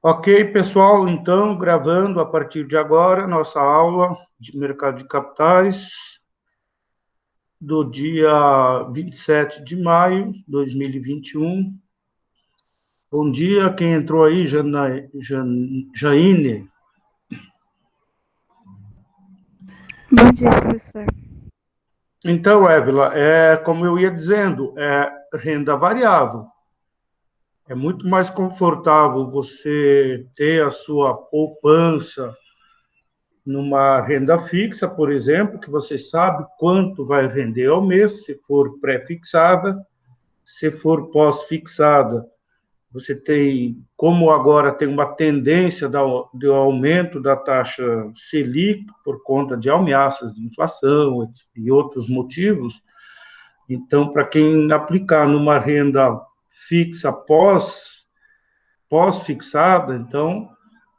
Ok, pessoal, então, gravando a partir de agora nossa aula de mercado de capitais do dia 27 de maio de 2021. Bom dia, quem entrou aí, Jaine? Bom dia, professor. Então, Évila, como eu ia dizendo, é renda variável. É muito mais confortável você ter a sua poupança numa renda fixa, por exemplo, que você sabe quanto vai render ao mês, se for pré-fixada, se for pós-fixada. Você tem, como agora tem uma tendência do aumento da taxa Selic, por conta de ameaças de inflação e outros motivos, então, para quem aplicar numa renda fixa pós-fixada, então,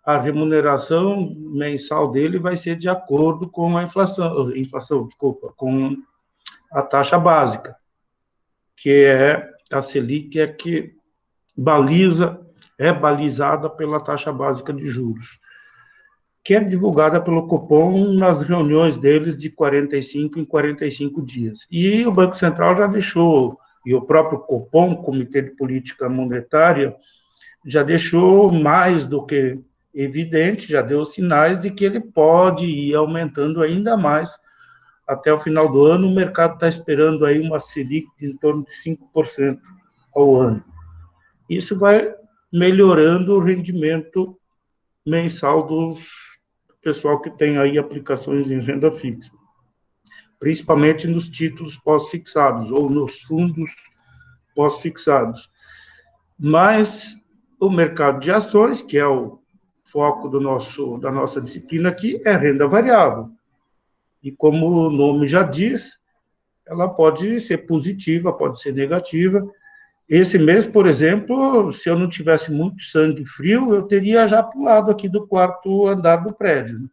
a remuneração mensal dele vai ser de acordo com a desculpa, com a taxa básica, que é a Selic, que é balizada pela taxa básica de juros, que é divulgada pelo Copom nas reuniões deles de 45 em 45 dias. E o Banco Central já deixou, e o próprio Copom, Comitê de Política Monetária, já deixou mais do que evidente, já deu sinais de que ele pode ir aumentando ainda mais até o final do ano. O mercado está esperando aí uma Selic de em torno de 5% ao ano. Isso vai melhorando o rendimento mensal do pessoal que tem aí aplicações em renda fixa, principalmente nos títulos pós-fixados ou nos fundos pós-fixados. Mas o mercado de ações, que é o foco da nossa disciplina aqui, é renda variável. E como o nome já diz, ela pode ser positiva, pode ser negativa. Esse mês, por exemplo, se eu não tivesse muito sangue frio, eu teria já pulado aqui do quarto andar do prédio.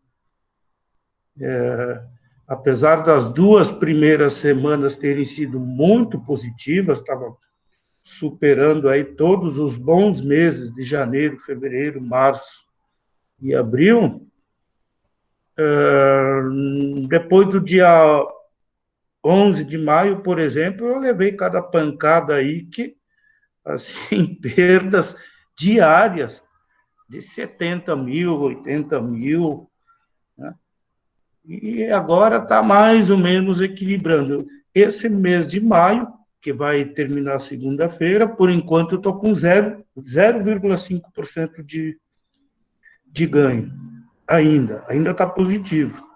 Apesar das 2 primeiras semanas terem sido muito positivas, estava superando aí todos os bons meses de janeiro, fevereiro, março e abril. Depois do dia 11 de maio, por exemplo, eu levei cada pancada aí que, assim, perdas diárias de 70 mil, 80 mil, né? E agora está mais ou menos equilibrando. Esse mês de maio, que vai terminar segunda-feira, por enquanto eu estou com 0,5% de ganho, ainda está positivo.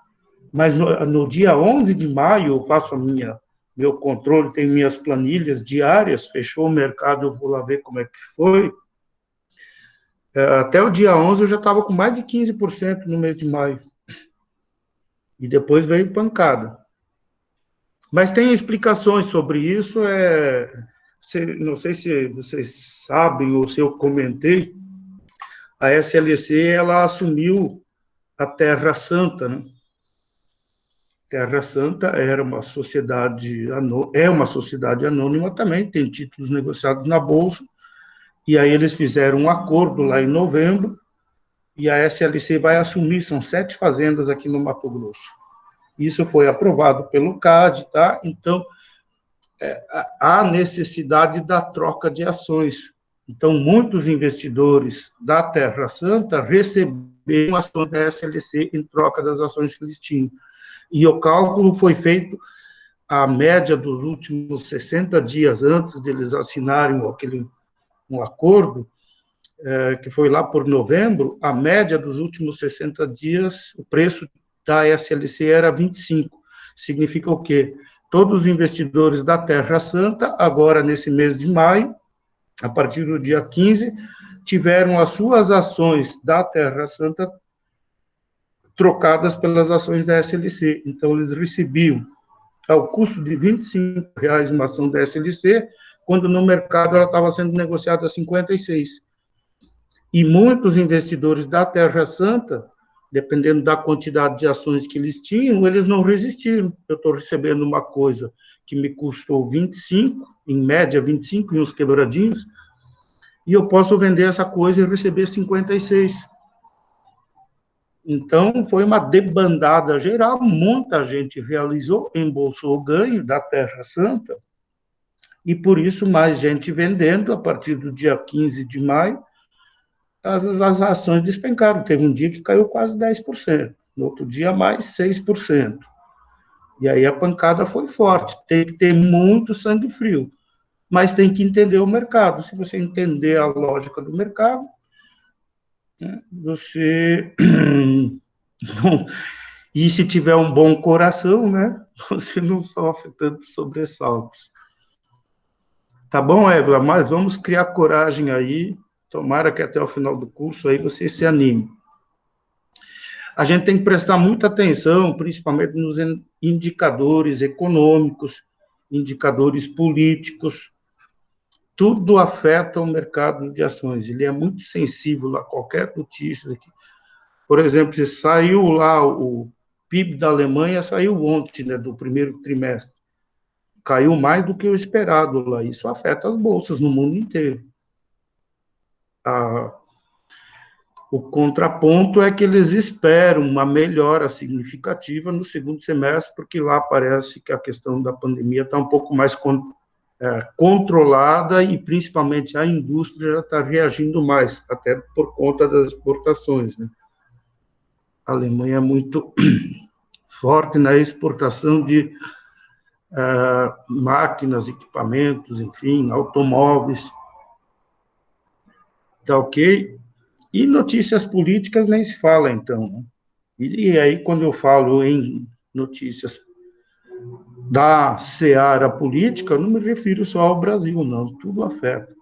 Mas no dia 11 de maio eu faço meu controle, tenho minhas planilhas diárias, fechou o mercado, eu vou lá ver como é que foi. Até o dia 11 eu já estava com mais de 15% no mês de maio. E depois veio pancada. Mas tem explicações sobre isso, não sei se vocês sabem ou se eu comentei, a SLC ela assumiu a Terra Santa, né? Terra Santa é uma sociedade anônima também, tem títulos negociados na Bolsa, e aí eles fizeram um acordo lá em novembro, e a SLC vai assumir, são 7 fazendas aqui no Mato Grosso. Isso foi aprovado pelo CAD, tá? Então, há necessidade da troca de ações. Então, muitos investidores da Terra Santa receberam ações da SLC em troca das ações que eles tinham. E o cálculo foi feito a média dos últimos 60 dias antes de eles assinarem um acordo, que foi lá por novembro, a média dos últimos 60 dias, o preço da SLC era 25. Significa o quê? Todos os investidores da Terra Santa, agora nesse mês de maio, a partir do dia 15, tiveram as suas ações da Terra Santa trocadas pelas ações da SLC. Então, eles recebiam ao custo de R$ 25 uma ação da SLC, quando no mercado ela estava sendo negociada a 56. E muitos investidores da Terra Santa, dependendo da quantidade de ações que eles tinham, eles não resistiram. Eu estou recebendo uma coisa que me custou 25, em média 25 e uns quebradinhos, e eu posso vender essa coisa e receber 56. Então, foi uma debandada geral, muita gente realizou, embolsou o ganho da Terra Santa, e por isso mais gente vendendo, a partir do dia 15 de maio, as ações despencaram. Teve um dia que caiu quase 10%, no outro dia mais 6%. E aí a pancada foi forte. Tem que ter muito sangue frio, mas tem que entender o mercado. Se você entender a lógica do mercado, né, você... E se tiver um bom coração, né, você não sofre tantos sobressaltos. Tá bom, Évila? Mas vamos criar coragem aí. Tomara que até o final do curso aí você se anime. A gente tem que prestar muita atenção, principalmente nos indicadores econômicos, indicadores políticos. Tudo afeta o mercado de ações. Ele é muito sensível a qualquer notícia aqui. Por exemplo, se saiu lá o PIB da Alemanha, saiu ontem, né, do primeiro trimestre. Caiu mais do que o esperado lá. Isso afeta as bolsas no mundo inteiro. O contraponto é que eles esperam uma melhora significativa no segundo semestre, porque lá parece que a questão da pandemia está um pouco mais controlada e, principalmente, a indústria já está reagindo mais, até por conta das exportações, né? A Alemanha é muito forte na exportação de máquinas, equipamentos, enfim, automóveis. Tá ok? E notícias políticas nem se fala, então, né? E aí, quando eu falo em notícias da seara política, eu não me refiro só ao Brasil, não, tudo afeta.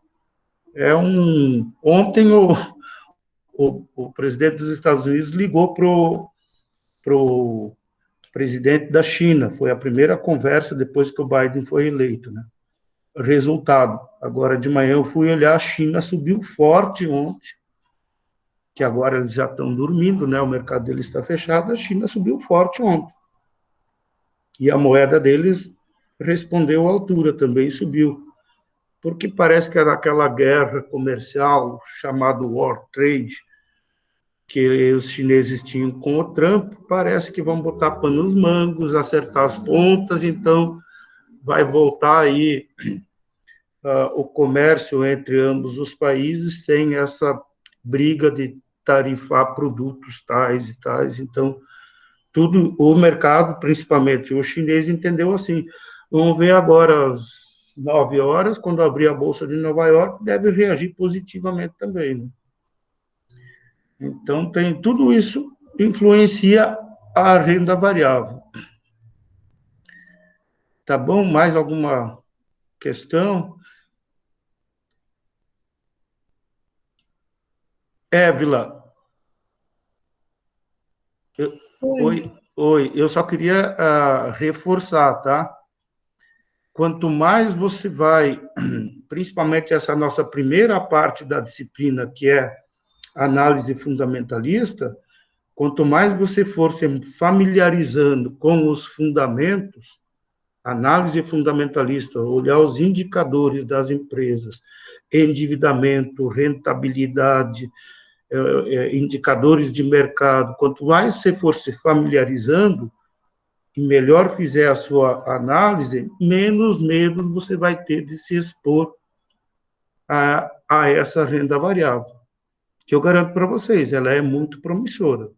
Ontem o presidente dos Estados Unidos ligou para o presidente da China, foi a primeira conversa depois que o Biden foi eleito, né? Resultado, agora de manhã eu fui olhar, a China subiu forte ontem, que agora eles já estão dormindo, né? O mercado deles está fechado, a China subiu forte ontem. E a moeda deles respondeu à altura, também subiu. Porque parece que era aquela guerra comercial chamada War Trade, que os chineses tinham com o Trump, parece que vão botar pano nos mangos, acertar as pontas, então vai voltar aí o comércio entre ambos os países sem essa briga de tarifar produtos tais e tais. Então, tudo, o mercado, principalmente o chinês, entendeu assim. Vamos ver agora às 9 horas, quando abrir a Bolsa de Nova York, deve reagir positivamente também, né? Então, tem tudo isso influencia a renda variável. Tá bom? Mais alguma questão? Évila, oi, eu só queria reforçar, tá? Quanto mais você vai, principalmente essa nossa primeira parte da disciplina, que é análise fundamentalista, quanto mais você for se familiarizando com os fundamentos, análise fundamentalista, olhar os indicadores das empresas, endividamento, rentabilidade, indicadores de mercado, quanto mais você for se familiarizando, e melhor fizer a sua análise, menos medo você vai ter de se expor a essa renda variável, que eu garanto para vocês, ela é muito promissora,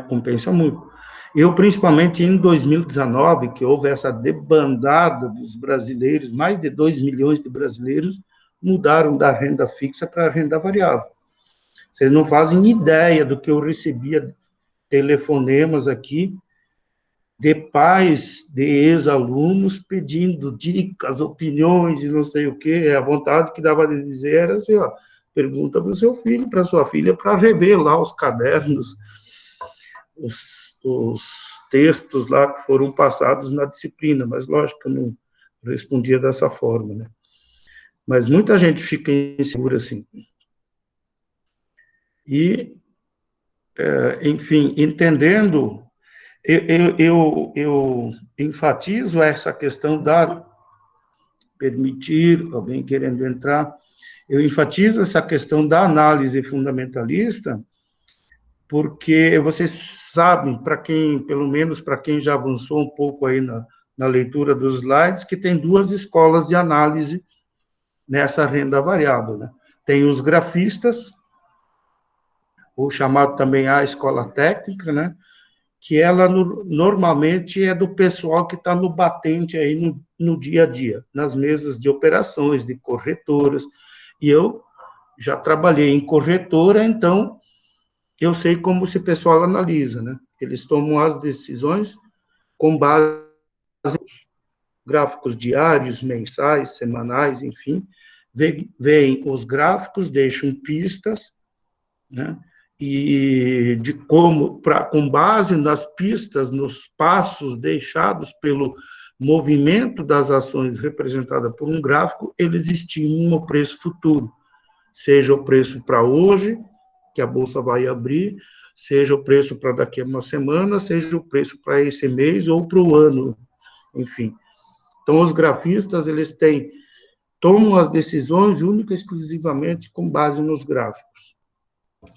compensa muito. Eu, principalmente em 2019, que houve essa debandada dos brasileiros, mais de 2 milhões de brasileiros mudaram da renda fixa para a renda variável. Vocês não fazem ideia do que eu recebia telefonemas aqui de pais de ex-alunos pedindo dicas, opiniões e não sei o quê. A vontade que dava de dizer era assim, ó, pergunta para o seu filho, para a sua filha, para rever lá os cadernos, os textos lá que foram passados na disciplina, mas lógico que eu não respondia dessa forma, né? Mas muita gente fica insegura assim. E, enfim, entendendo, eu enfatizo essa questão da permitir, alguém querendo entrar, Eu enfatizo essa questão da análise fundamentalista, porque vocês sabem, para quem, pelo menos para quem já avançou um pouco aí na leitura dos slides, que tem duas escolas de análise nessa renda variável, né? Tem os grafistas, ou chamado também a escola técnica, né? Que ela normalmente é do pessoal que está no batente aí no dia a dia, nas mesas de operações, de corretoras, e eu já trabalhei em corretora, então eu sei como esse pessoal analisa, né? Eles tomam as decisões com base em gráficos diários, mensais, semanais, enfim, veem os gráficos, deixam pistas, né? E de como, com base nas pistas, nos passos deixados pelo movimento das ações representada por um gráfico, eles estimam o preço futuro, seja o preço para hoje, que a bolsa vai abrir, seja o preço para daqui a uma semana, seja o preço para esse mês ou para o ano, enfim. Então, os grafistas, eles tomam as decisões única e exclusivamente com base nos gráficos.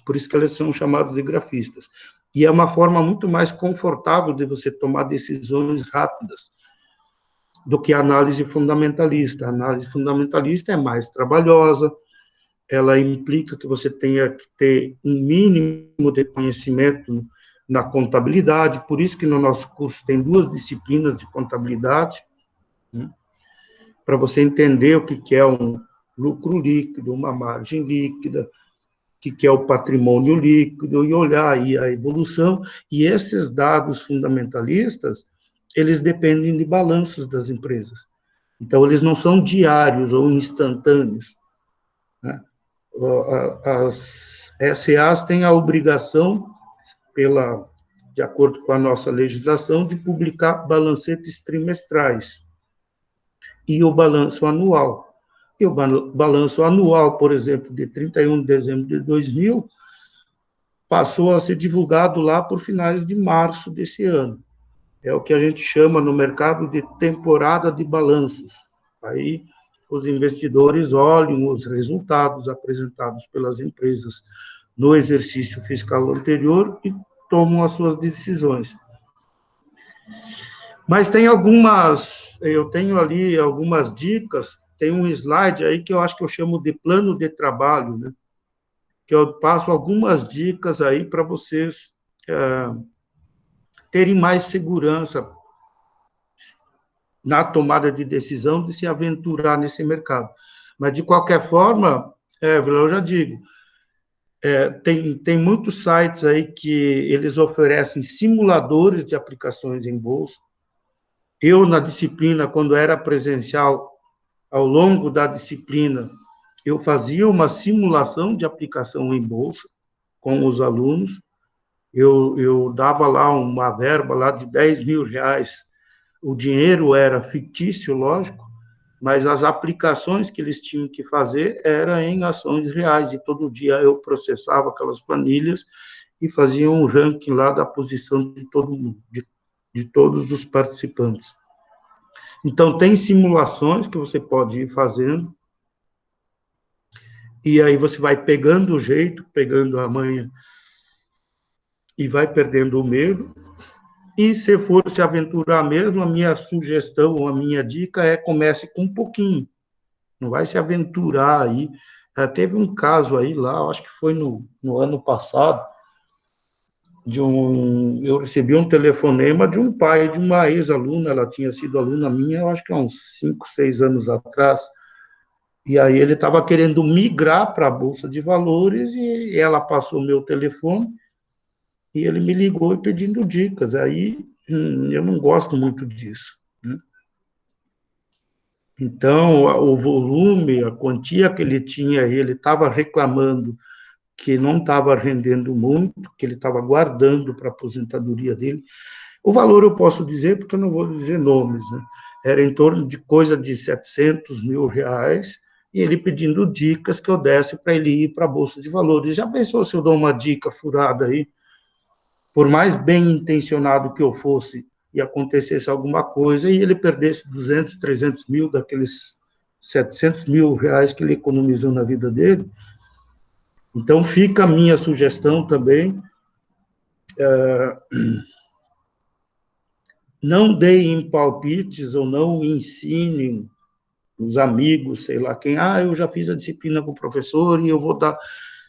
Por isso que eles são chamados de grafistas. E é uma forma muito mais confortável de você tomar decisões rápidas do que a análise fundamentalista. A análise fundamentalista é mais trabalhosa, ela implica que você tenha que ter um mínimo de conhecimento na contabilidade, por isso que no nosso curso tem 2 disciplinas de contabilidade, né, para você entender o que é um lucro líquido, uma margem líquida, o que é o patrimônio líquido, e olhar aí a evolução, e esses dados fundamentalistas, eles dependem de balanços das empresas. Então, eles não são diários ou instantâneos, né? As SAs têm a obrigação, de acordo com a nossa legislação, de publicar balancetes trimestrais e o balanço anual. E o balanço anual, por exemplo, de 31 de dezembro de 2000, passou a ser divulgado lá por finais de março desse ano. É o que a gente chama no mercado de temporada de balanços. Aí os investidores olham os resultados apresentados pelas empresas no exercício fiscal anterior e tomam as suas decisões. Mas eu tenho ali algumas dicas, tem um slide aí que eu acho que eu chamo de plano de trabalho, né? Que eu passo algumas dicas aí para vocês terem mais segurança na tomada de decisão de se aventurar nesse mercado. Mas, de qualquer forma, eu já digo, tem muitos sites aí que eles oferecem simuladores de aplicações em bolsa. Eu, na disciplina, quando era presencial, ao longo da disciplina, eu fazia uma simulação de aplicação em bolsa com os alunos. Eu dava lá uma verba lá de R$10.000. O dinheiro era fictício, lógico, mas as aplicações que eles tinham que fazer eram em ações reais, e todo dia eu processava aquelas planilhas e fazia um ranking lá da posição de todo mundo, de todos os participantes. Então, tem simulações que você pode ir fazendo, e aí você vai pegando o jeito, pegando a manha, e vai perdendo o medo. E se for se aventurar mesmo, a minha sugestão, ou a minha dica é comece com um pouquinho. Não vai se aventurar aí. Teve um caso aí lá, acho que foi no ano passado, eu recebi um telefonema de um pai de uma ex-aluna, ela tinha sido aluna minha, eu acho que há uns 5, 6 anos atrás, e aí ele estava querendo migrar para a Bolsa de Valores, e ela passou o meu telefone, e ele me ligou pedindo dicas. Aí eu não gosto muito disso, né? Então, o volume, a quantia que ele tinha, ele estava reclamando que não estava rendendo muito, que ele estava guardando para a aposentadoria dele. O valor eu posso dizer, porque eu não vou dizer nomes, né? Era em torno de coisa de R$700.000, e ele pedindo dicas que eu desse para ele ir para a Bolsa de Valores. Já pensou se eu dou uma dica furada aí? Por mais bem intencionado que eu fosse, e acontecesse alguma coisa, e ele perdesse 200, 300 mil daqueles 700 mil reais que ele economizou na vida dele. Então, fica a minha sugestão também, não deem palpites ou não ensinem os amigos, sei lá quem, eu já fiz a disciplina com o professor e eu vou dar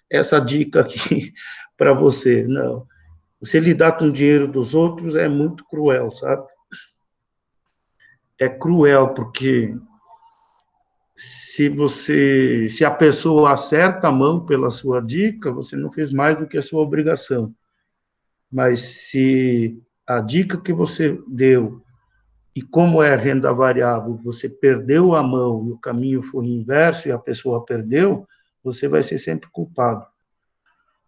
essa dica aqui para você. Não. Você lidar com o dinheiro dos outros é muito cruel, sabe? É cruel, porque se a pessoa acerta a mão pela sua dica, você não fez mais do que a sua obrigação. Mas se a dica que você deu, e como é renda variável, você perdeu a mão e o caminho foi inverso e a pessoa perdeu, você vai ser sempre culpado.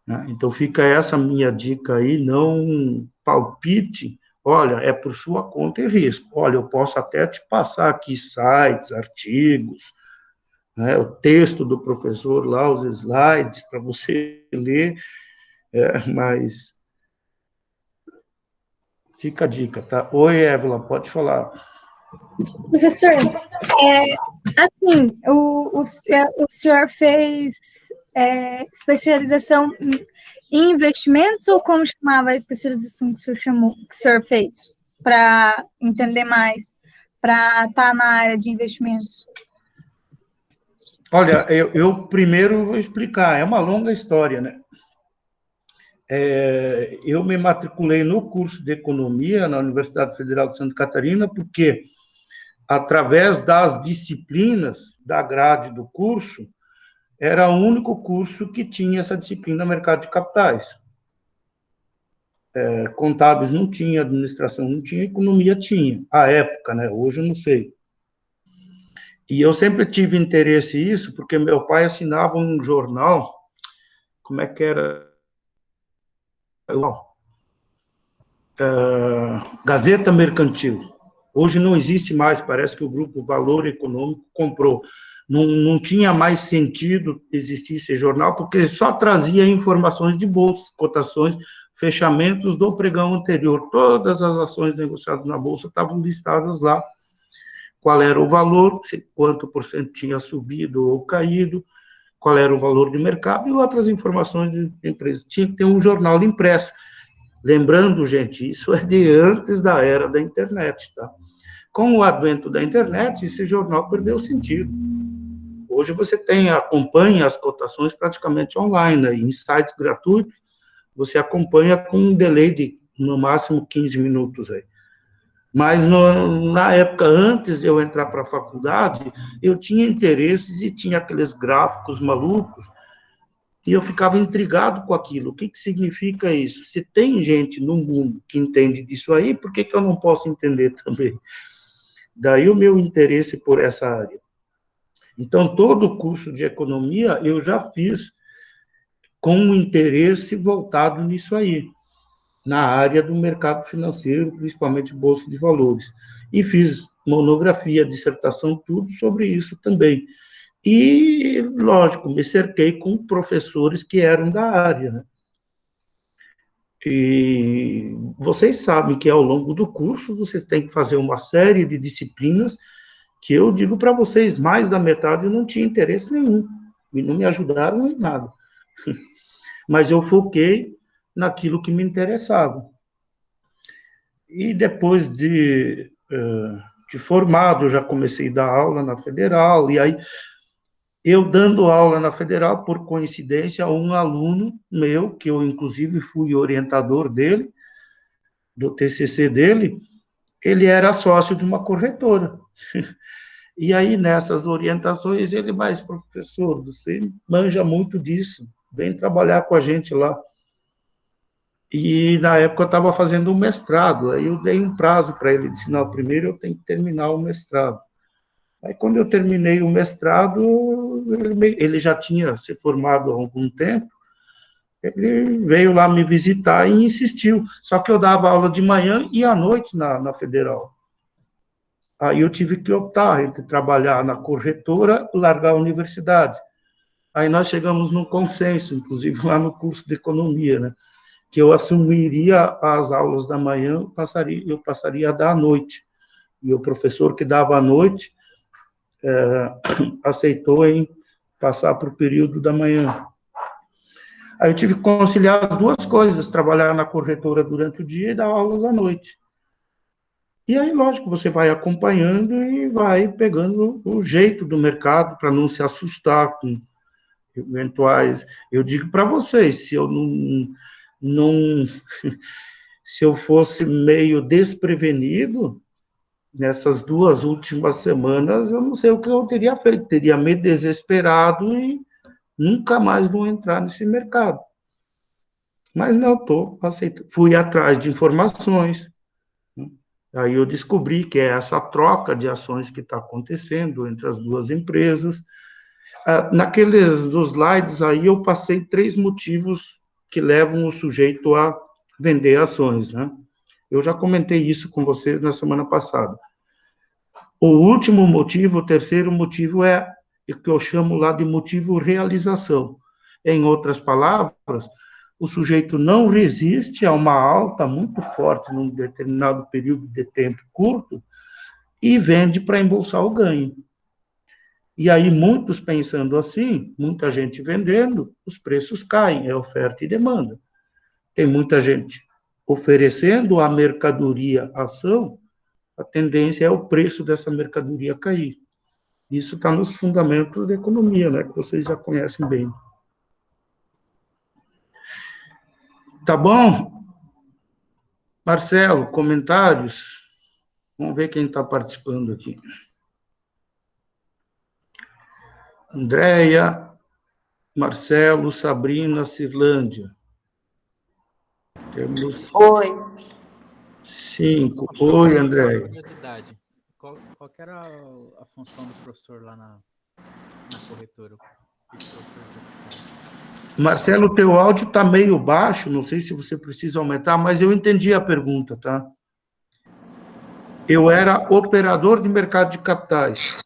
Né? Então, fica essa minha dica aí, não palpite, olha, é por sua conta e risco. Olha, eu posso até te passar aqui sites, artigos, né, o texto do professor lá, os slides, para você ler, mas fica a dica, tá? Oi, Evelyn, pode falar. Professor, assim, o senhor fez especialização em investimentos ou como chamava a especialização que o senhor fez? Para entender mais, para estar na área de investimentos. Olha, eu primeiro vou explicar, é uma longa história, né? Eu me matriculei no curso de Economia na Universidade Federal de Santa Catarina, porque, através das disciplinas da grade do curso, era o único curso que tinha essa disciplina Mercado de Capitais. Contábeis não tinha, administração não tinha, economia tinha, à época, né? Hoje eu não sei. E eu sempre tive interesse nisso, porque meu pai assinava um jornal, como é que era? Gazeta Mercantil. Hoje não existe mais, parece que o Grupo Valor Econômico comprou. Não tinha mais sentido existir esse jornal, porque ele só trazia informações de bolsa, cotações, fechamentos do pregão anterior. Todas as ações negociadas na bolsa estavam listadas lá. Qual era o valor, quanto por cento tinha subido ou caído, qual era o valor de mercado e outras informações de empresa. Tinha que ter um jornal impresso. Lembrando, gente, isso é de antes da era da internet, tá? Com o advento da internet, esse jornal perdeu sentido. Hoje você acompanha as cotações praticamente online, né? Em sites gratuitos, você acompanha com um delay de, no máximo, 15 minutos aí. Mas na época, antes de eu entrar para a faculdade, eu tinha interesses e tinha aqueles gráficos malucos, e eu ficava intrigado com aquilo. O que significa isso? Se tem gente no mundo que entende disso aí, por que eu não posso entender também? Daí o meu interesse por essa área. Então, todo o curso de economia eu já fiz com um interesse voltado nisso aí, na área do mercado financeiro, principalmente bolsa de valores. E fiz monografia, dissertação, tudo sobre isso também. E, lógico, me cerquei com professores que eram da área, né? E vocês sabem que ao longo do curso você tem que fazer uma série de disciplinas que eu digo para vocês, mais da metade não tinha interesse nenhum, e não me ajudaram em nada. Mas eu foquei naquilo que me interessava. E depois de formado, eu já comecei a dar aula na Federal, e aí eu dando aula na Federal, por coincidência, um aluno meu, que eu inclusive fui orientador dele, do TCC dele, ele era sócio de uma corretora. E aí, nessas orientações, ele, mas, professor, você manja muito disso, vem trabalhar com a gente lá. E, na época, eu estava fazendo um mestrado, aí eu dei um prazo para ele, disse, não, primeiro eu tenho que terminar o mestrado. Aí, quando eu terminei o mestrado, ele já tinha se formado há algum tempo, ele veio lá me visitar e insistiu. Só que eu dava aula de manhã e à noite na Federal. Aí eu tive que optar entre trabalhar na corretora e largar a universidade. Aí nós chegamos num consenso, inclusive lá no curso de economia, né? Que eu assumiria as aulas da manhã, eu passaria a dar à noite. E o professor que dava à noite aceitou em passar para o período da manhã. Aí eu tive que conciliar as duas coisas, trabalhar na corretora durante o dia e dar aulas à noite. E aí, lógico, você vai acompanhando e vai pegando o jeito do mercado para não se assustar com eventuais... Eu digo para vocês, se eu não se eu fosse meio desprevenido, nessas 2 últimas semanas, eu não sei o que eu teria feito, teria me desesperado e nunca mais vou entrar nesse mercado. Mas não, fui atrás de informações, né? Aí eu descobri que é essa troca de ações que está acontecendo entre as duas empresas. Naqueles dos slides aí eu passei 3 motivos que levam o sujeito a vender ações, né? Eu já comentei isso com vocês na semana passada. O último motivo, o terceiro motivo é o que eu chamo lá de motivo realização. Em outras palavras, o sujeito não resiste a uma alta muito forte num determinado período de tempo curto e vende para embolsar o ganho. E aí, muitos pensando assim, muita gente vendendo, os preços caem, é oferta e demanda. Tem muita gente oferecendo a mercadoria ação, a tendência é o preço dessa mercadoria cair. Isso está nos fundamentos da economia, né, que vocês já conhecem bem. Tá bom? Marcelo, comentários? Vamos ver quem está participando aqui. Andréia, Marcelo, Sabrina, Cirlândia. Temos... Oi. 5. Oi, Andréia. Curiosidade. Qual que era a função do professor lá na corretora? Marcelo, o teu áudio está meio baixo, não sei se você precisa aumentar, mas eu entendi a pergunta, tá? Eu era operador de mercado de capitais.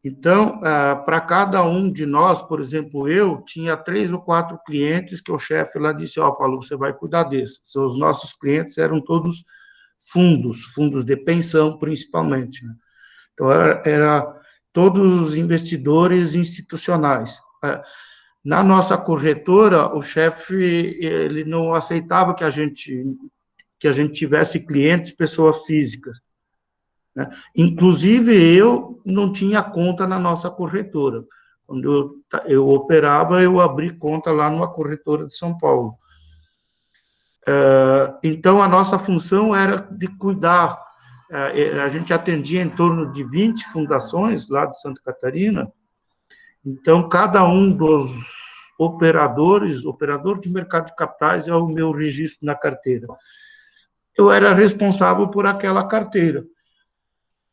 Então, para cada um de nós, por exemplo, eu tinha 3 ou 4 clientes que o chefe lá disse, Paulo, você vai cuidar desses. Os nossos clientes eram todos fundos de pensão, principalmente, né? Então, era todos os investidores institucionais. Na nossa corretora, o chefe ele não aceitava que a gente tivesse clientes, pessoas físicas, né? Inclusive, eu não tinha conta na nossa corretora. Quando eu operava, eu abri conta lá numa corretora de São Paulo. Então, a nossa função era de cuidar. A gente atendia em torno de 20 fundações lá de Santa Catarina. Então, cada um dos operador de mercado de capitais, é o meu registro na carteira. Eu era responsável por aquela carteira.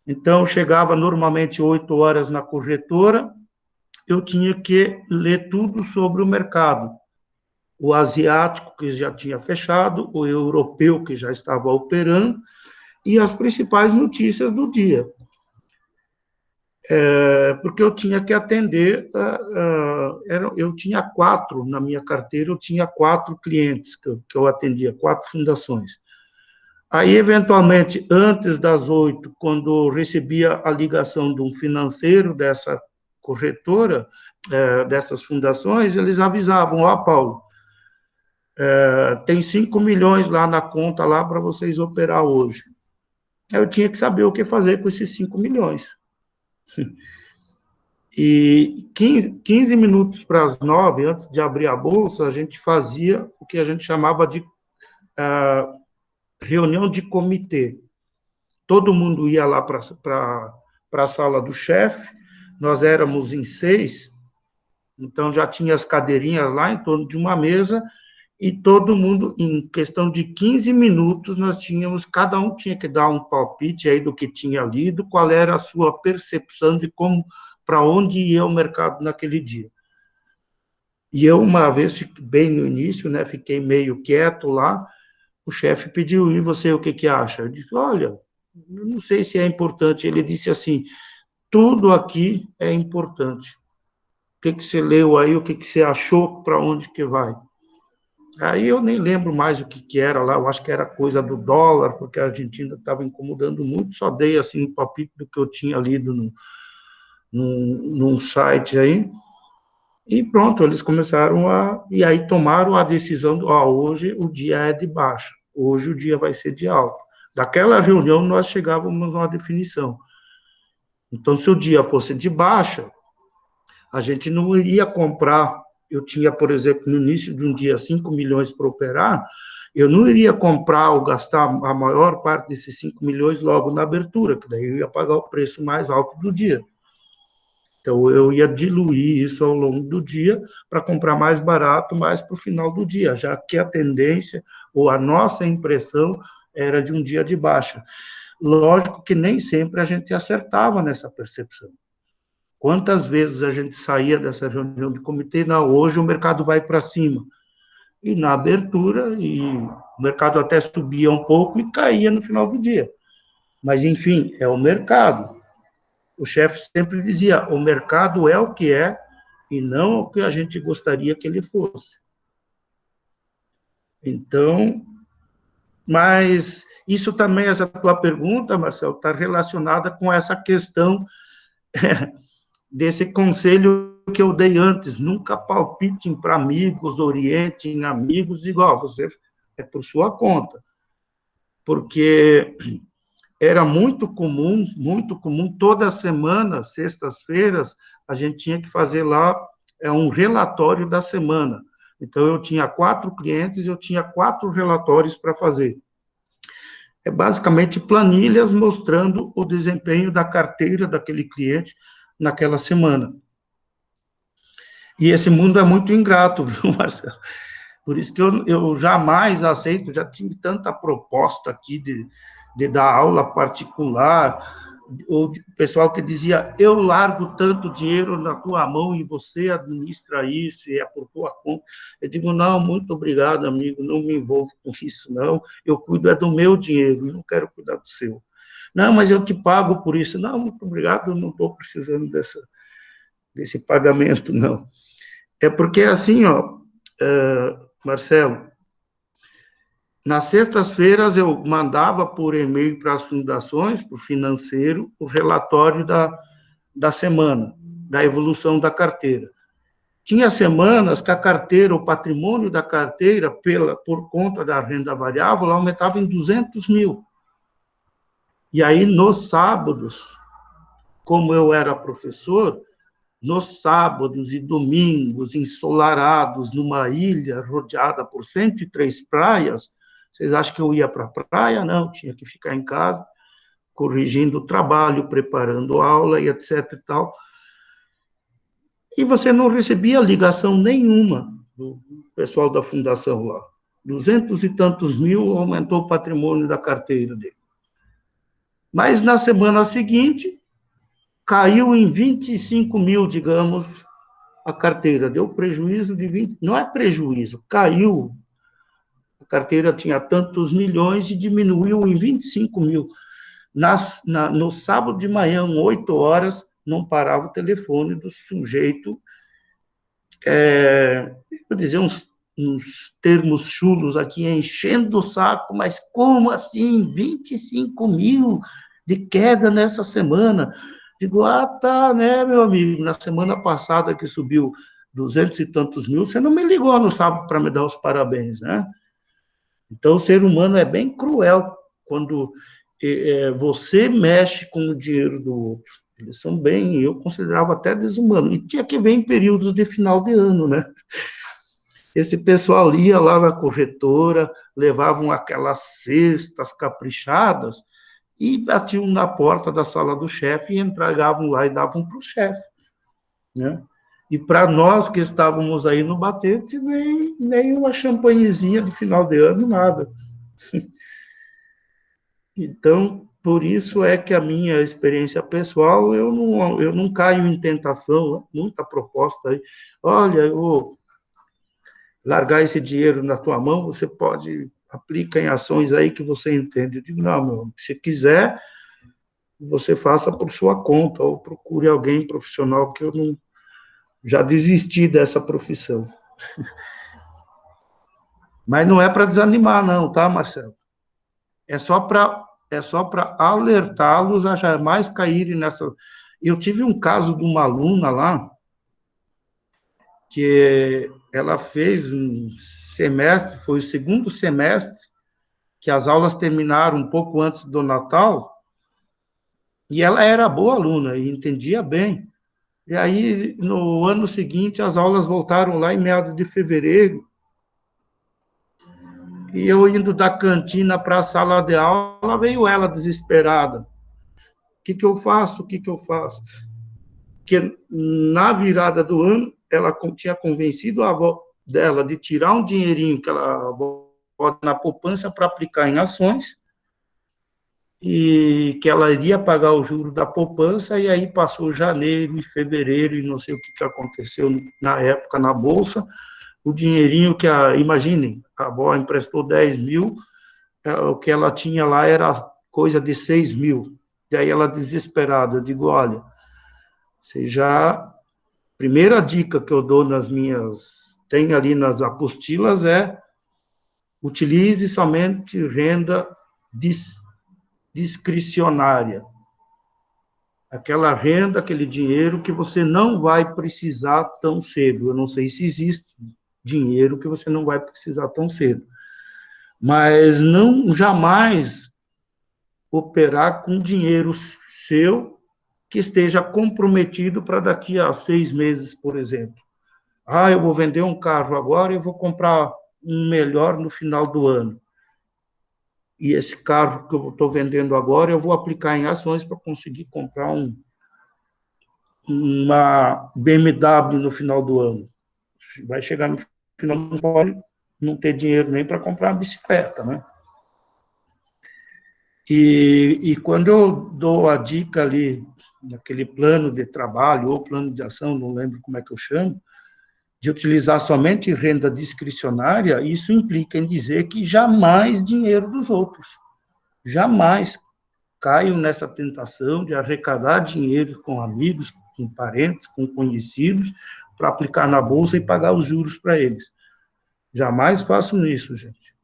Então, chegava normalmente 8 horas na corretora, eu tinha que ler tudo sobre o mercado. O asiático, que já tinha fechado, o europeu, que já estava operando, e as principais notícias do dia. Porque eu tinha que atender, eu tinha 4 na minha carteira, eu tinha 4 clientes que eu atendia, 4 fundações. Aí, eventualmente, antes das 8, quando eu recebia a ligação de um financeiro dessa corretora, dessas fundações, eles avisavam, Paulo, tem 5 milhões lá na conta lá para vocês operar hoje. Eu tinha que saber o que fazer com esses 5 milhões. E 15 minutos para as 9, antes de abrir a bolsa, a gente fazia o que a gente chamava de reunião de comitê. Todo mundo ia lá para a sala do chefe, nós éramos em 6, então já tinha as cadeirinhas lá em torno de uma mesa, e todo mundo, em questão de 15 minutos, cada um tinha que dar um palpite aí do que tinha lido, qual era a sua percepção de para onde ia o mercado naquele dia. E eu, uma vez, bem no início, né, fiquei meio quieto lá, o chefe pediu, e você, o que acha? Eu disse, olha, eu não sei se é importante. Ele disse assim, tudo aqui é importante. O que você leu aí, o que você achou, para onde que vai? Aí eu nem lembro mais o que era lá, eu acho que era coisa do dólar, porque a Argentina estava incomodando muito, só dei assim um palpite do que eu tinha lido num site aí, e pronto, eles começaram e aí tomaram a decisão, hoje o dia é de baixa, hoje o dia vai ser de alta. Daquela reunião nós chegávamos a uma definição. Então, se o dia fosse de baixa, a gente não iria comprar. Eu tinha, por exemplo, no início de um dia, 5 milhões para operar, eu não iria comprar ou gastar a maior parte desses 5 milhões logo na abertura, que daí eu ia pagar o preço mais alto do dia. Então, eu ia diluir isso ao longo do dia para comprar mais barato, mais para o final do dia, já que a tendência ou a nossa impressão era de um dia de baixa. Lógico que nem sempre a gente acertava nessa percepção. Quantas vezes a gente saía dessa reunião de comitê, não, hoje o mercado vai para cima. E na abertura, e o mercado até subia um pouco e caía no final do dia. Mas, enfim, é o mercado. O chefe sempre dizia, o mercado é o que é e não o que a gente gostaria que ele fosse. Então, mas isso também, essa tua pergunta, Marcelo, está relacionada com essa questão desse conselho que eu dei antes, nunca palpitem para amigos, orientem amigos, igual, você é por sua conta. Porque era muito comum, toda semana, sextas-feiras, a gente tinha que fazer lá um relatório da semana. Então, eu tinha 4 clientes, eu tinha 4 relatórios para fazer. É basicamente planilhas mostrando o desempenho da carteira daquele cliente naquela semana. E esse mundo é muito ingrato, viu, Marcelo? Por isso que eu jamais aceito, já tive tanta proposta aqui de dar aula particular, ou de pessoal que dizia, eu largo tanto dinheiro na tua mão e você administra isso, e é por tua conta. Eu digo, não, muito obrigado, amigo, não me envolvo com isso, não. Eu cuido é do meu dinheiro, não quero cuidar do seu. Não, mas eu te pago por isso. Não, muito obrigado, eu não estou precisando desse pagamento, não. É porque, assim, Marcelo, nas sextas-feiras eu mandava por e-mail para as fundações, para o financeiro, o relatório da semana, da evolução da carteira. Tinha semanas que a carteira, o patrimônio da carteira, por conta da renda variável, aumentava em 200 mil. E aí, nos sábados, como eu era professor, nos sábados e domingos, ensolarados, numa ilha rodeada por 103 praias, vocês acham que eu ia para a praia? Não, tinha que ficar em casa, corrigindo o trabalho, preparando aula e etc. e tal. E você não recebia ligação nenhuma do pessoal da fundação lá. 200 e tantos mil aumentou o patrimônio da carteira dele. Mas na semana seguinte, caiu em 25 mil, digamos, a carteira. Deu prejuízo de 20... Não é prejuízo, caiu. A carteira tinha tantos milhões e diminuiu em 25 mil. No sábado de manhã, 8 horas, não parava o telefone do sujeito, vou dizer uns termos chulos aqui, enchendo o saco, mas como assim? 25 mil de queda nessa semana? Digo, tá, né, meu amigo, na semana passada que subiu 200 e tantos mil, você não me ligou no sábado para me dar os parabéns, né? Então, o ser humano é bem cruel quando você mexe com o dinheiro do outro. Eles são bem, eu considerava até desumano. E tinha que ver em períodos de final de ano, né? Esse pessoal ia lá na corretora, levavam aquelas cestas caprichadas e batiam na porta da sala do chefe e entregavam lá e davam para o chefe, né? E para nós que estávamos aí no batente, nem uma champanhezinha de final de ano, nada. Então, por isso é que a minha experiência pessoal, eu não caio em tentação, muita proposta aí. Olha, eu vou largar esse dinheiro na tua mão, você pode aplicar em ações aí que você entende. Eu digo, não, meu, se quiser, você faça por sua conta, ou procure alguém profissional, que eu não... Já desisti dessa profissão. Mas não é para desanimar, não, tá, Marcelo? É só para alertá-los a jamais caírem nessa. Eu tive um caso de uma aluna lá, que ela fez um semestre, foi o segundo semestre, que as aulas terminaram um pouco antes do Natal, e ela era boa aluna e entendia bem. E aí, no ano seguinte, as aulas voltaram lá em meados de fevereiro, e eu indo da cantina para a sala de aula, veio ela desesperada. O que que eu faço? O que que eu faço? Porque na virada do ano, ela tinha convencido a avó dela de tirar um dinheirinho que ela bota na poupança para aplicar em ações, e que ela iria pagar o juro da poupança, e aí passou janeiro e fevereiro, e não sei o que aconteceu na época na Bolsa, o dinheirinho imaginem, a avó emprestou 10 mil, o que ela tinha lá era coisa de 6 mil, e aí ela desesperada, eu digo, olha, você já, primeira dica que eu dou tem ali nas apostilas utilize somente renda discricionária, aquela renda, aquele dinheiro que você não vai precisar tão cedo. Eu não sei se existe dinheiro que você não vai precisar tão cedo, mas não jamais operar com dinheiro seu que esteja comprometido para daqui a 6 meses, por exemplo. Eu vou vender um carro agora e eu vou comprar um melhor no final do ano. E esse carro que eu estou vendendo agora, eu vou aplicar em ações para conseguir comprar uma BMW no final do ano. Vai chegar no final, não pode não ter dinheiro nem para comprar uma bicicleta, né? E quando eu dou a dica ali, naquele plano de trabalho ou plano de ação, não lembro como é que eu chamo, de utilizar somente renda discricionária, isso implica em dizer que jamais dinheiro dos outros. Jamais caio nessa tentação de arrecadar dinheiro com amigos, com parentes, com conhecidos, para aplicar na bolsa e pagar os juros para eles. Jamais faço isso, gente.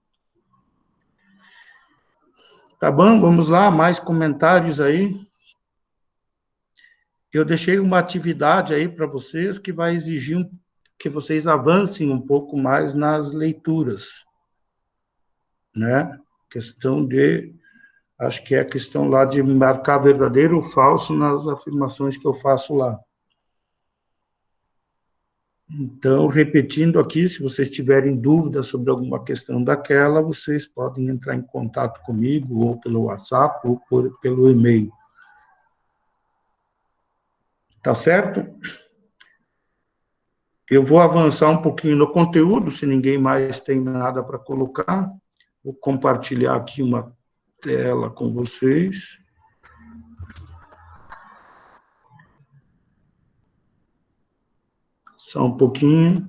Tá bom? Vamos lá, mais comentários aí. Eu deixei uma atividade aí para vocês que vai exigir que vocês avancem um pouco mais nas leituras, né? Acho que é a questão lá de marcar verdadeiro ou falso nas afirmações que eu faço lá. Então, repetindo aqui, se vocês tiverem dúvidas sobre alguma questão daquela, vocês podem entrar em contato comigo, ou pelo WhatsApp, ou pelo e-mail. Tá certo? Eu vou avançar um pouquinho no conteúdo, se ninguém mais tem nada para colocar. Vou compartilhar aqui uma tela com vocês. Só um pouquinho.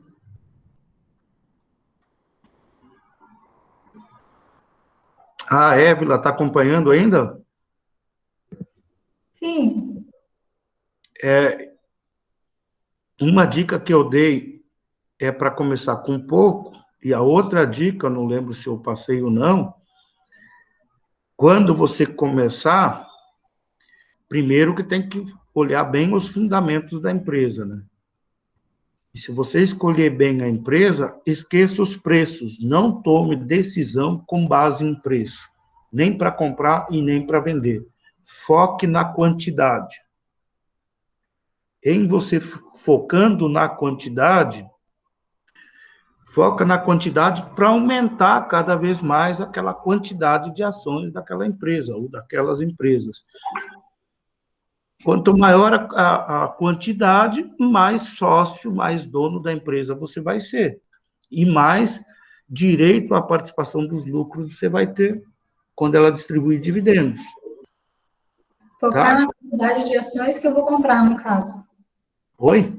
A Évila está acompanhando ainda? Sim. Uma dica que eu dei é para começar com pouco, e a outra dica, eu não lembro se eu passei ou não, quando você começar, primeiro que tem que olhar bem os fundamentos da empresa, né? E se você escolher bem a empresa, esqueça os preços, não tome decisão com base em preço, nem para comprar e nem para vender. Foque na quantidade. Em você focando na quantidade, foca na quantidade para aumentar cada vez mais aquela quantidade de ações daquela empresa ou daquelas empresas. Quanto maior a quantidade, mais sócio, mais dono da empresa você vai ser. E mais direito à participação dos lucros você vai ter quando ela distribuir dividendos. Focar na quantidade de ações que eu vou comprar, no caso. Oi?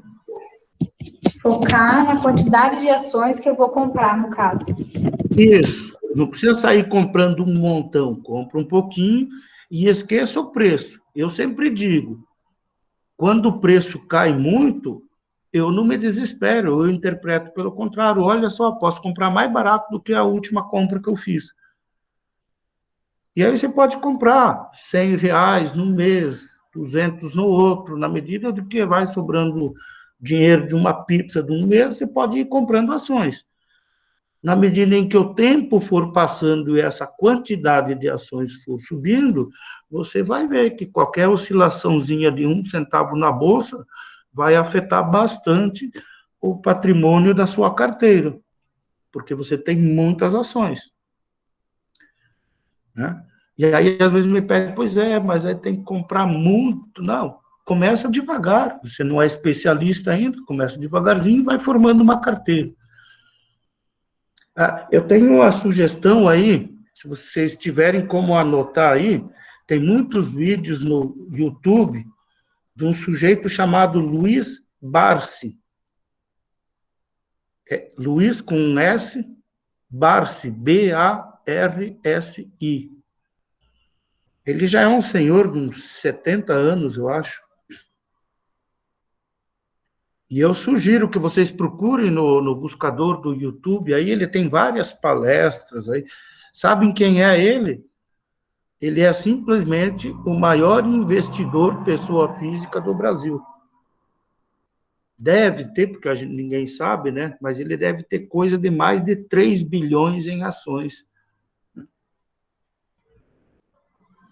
Focar na quantidade de ações que eu vou comprar, no caso. Isso. Não precisa sair comprando um montão. Compra um pouquinho e esqueça o preço. Eu sempre digo, quando o preço cai muito, eu não me desespero, eu interpreto pelo contrário. Olha só, posso comprar mais barato do que a última compra que eu fiz. E aí você pode comprar R$ 100 num mês, 200 no outro, na medida do que vai sobrando dinheiro de uma pizza de um mês, você pode ir comprando ações. Na medida em que o tempo for passando e essa quantidade de ações for subindo, você vai ver que qualquer oscilaçãozinha de 1 centavo na bolsa vai afetar bastante o patrimônio da sua carteira, porque você tem muitas ações, né? E aí, às vezes, me pede, pois é, mas aí tem que comprar muito. Não, começa devagar, você não é especialista ainda, começa devagarzinho e vai formando uma carteira. Eu tenho uma sugestão aí, se vocês tiverem como anotar aí, tem muitos vídeos no YouTube de um sujeito chamado Luiz Barsi. Luiz com um S, Barsi, B-A-R-S-I. Ele já é um senhor de uns 70 anos, eu acho. E eu sugiro que vocês procurem no buscador do YouTube, aí ele tem várias palestras aí. Sabem quem é ele? Ele é simplesmente o maior investidor pessoa física do Brasil. Deve ter, porque ninguém sabe, né? Mas ele deve ter coisa de mais de 3 bilhões em ações.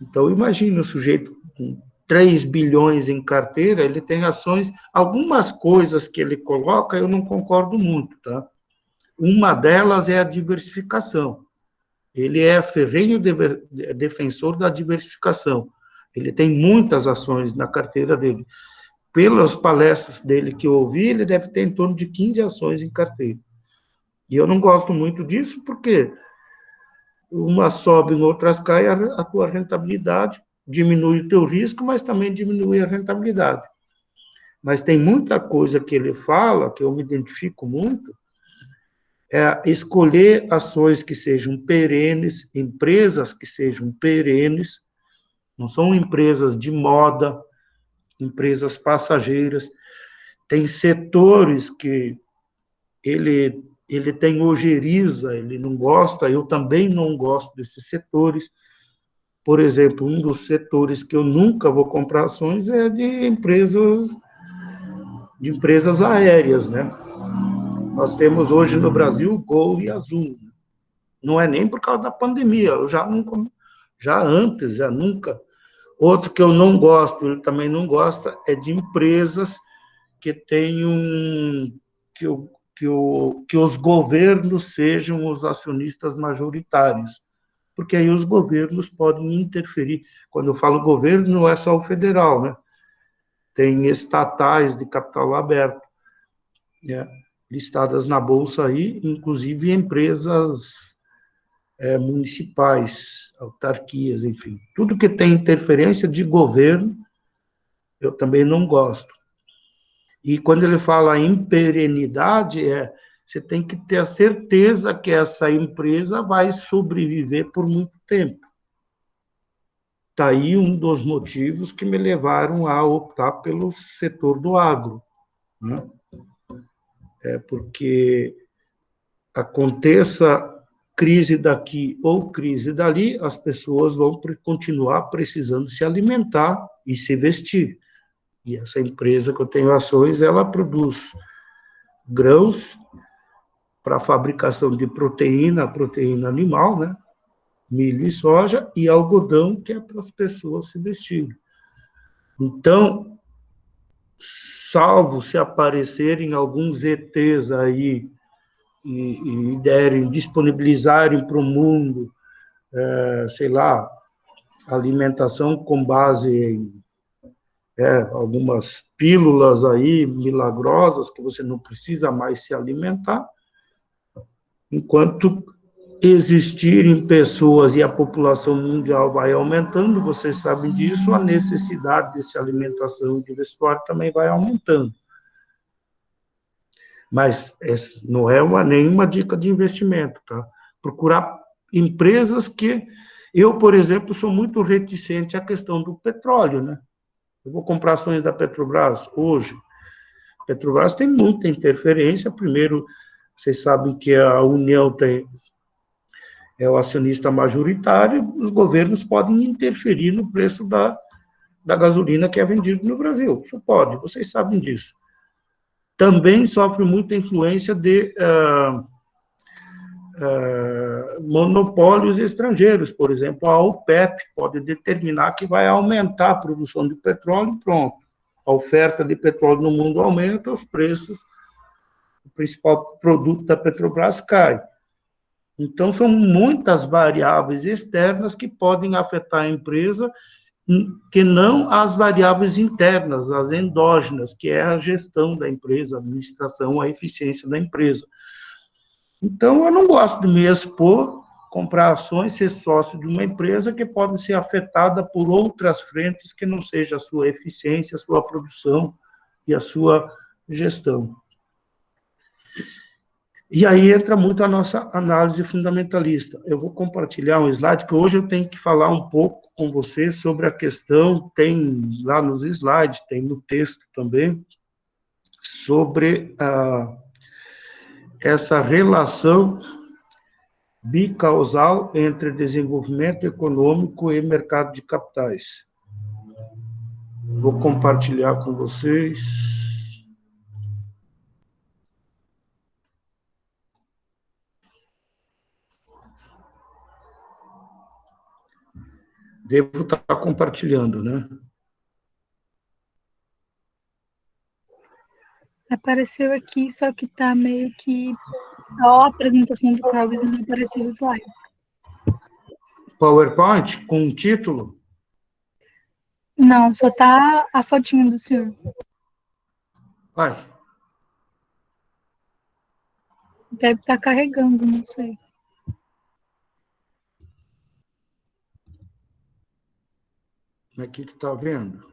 Então, imagine o sujeito com 3 bilhões em carteira, ele tem ações, algumas coisas que ele coloca eu não concordo muito, tá? Uma delas é a diversificação. Ele é ferrenho defensor da diversificação. Ele tem muitas ações na carteira dele. Pelas palestras dele que eu ouvi, ele deve ter em torno de 15 ações em carteira. E eu não gosto muito disso, porque umas sobem, outras caem, a tua rentabilidade diminui o teu risco, mas também diminui a rentabilidade. Mas tem muita coisa que ele fala, que eu me identifico muito, é escolher ações que sejam perenes, empresas que sejam perenes, não são empresas de moda, empresas passageiras. Tem setores que ele tem ojeriza, ele não gosta, eu também não gosto desses setores. Por exemplo, um dos setores que eu nunca vou comprar ações é de empresas aéreas, né? Nós temos hoje no Brasil Gol e Azul. Não é nem por causa da pandemia, eu já antes, já nunca. Outro que eu não gosto, ele também não gosta, é de empresas que tenham que os governos sejam os acionistas majoritários, porque aí os governos podem interferir. Quando eu falo governo, não é só o federal, né? Tem estatais de capital aberto, né, listadas na Bolsa aí, inclusive empresas municipais, autarquias, enfim. Tudo que tem interferência de governo, eu também não gosto. E quando ele fala em perenidade, você tem que ter a certeza que essa empresa vai sobreviver por muito tempo. Está aí um dos motivos que me levaram a optar pelo setor do agro, né? Porque aconteça crise daqui ou crise dali, as pessoas vão continuar precisando se alimentar e se vestir. E essa empresa que eu tenho ações, ela produz grãos para a fabricação de proteína animal, né? Milho e soja, e algodão, que é para as pessoas se vestirem. Então, salvo se aparecerem alguns ETs aí e disponibilizarem para o mundo, sei lá, alimentação com base em algumas pílulas aí milagrosas que você não precisa mais se alimentar, enquanto existirem pessoas e a população mundial vai aumentando, vocês sabem disso, a necessidade dessa alimentação e de vestuário também vai aumentando. Mas não é nenhuma dica de investimento, tá? Procurar empresas que... Eu, por exemplo, sou muito reticente à questão do petróleo, né? Eu vou comprar ações da Petrobras hoje, Petrobras tem muita interferência. Primeiro, vocês sabem que a União é o acionista majoritário, os governos podem interferir no preço da gasolina que é vendido no Brasil. Isso pode, vocês sabem disso. Também sofre muita influência de monopólios estrangeiros. Por exemplo, a OPEP pode determinar que vai aumentar a produção de petróleo e pronto. A oferta de petróleo no mundo aumenta, os preços, o principal produto da Petrobras cai. Então, são muitas variáveis externas que podem afetar a empresa, que não as variáveis internas, as endógenas, que é a gestão da empresa, a administração, a eficiência da empresa. Então, eu não gosto de me expor, comprar ações, ser sócio de uma empresa que pode ser afetada por outras frentes que não seja a sua eficiência, a sua produção e a sua gestão. E aí entra muito a nossa análise fundamentalista. Eu vou compartilhar um slide, que hoje eu tenho que falar um pouco com vocês sobre a questão, tem lá nos slides, tem no texto também, sobre essa relação bicausal entre desenvolvimento econômico e mercado de capitais. Vou compartilhar com vocês. Devo estar compartilhando, né? Apareceu aqui, só que tá meio que só a apresentação do Carlos e não apareceu o slide. PowerPoint com um título? Não, só tá a fotinha do senhor. Vai. Deve estar carregando, não sei. Aqui que está vendo?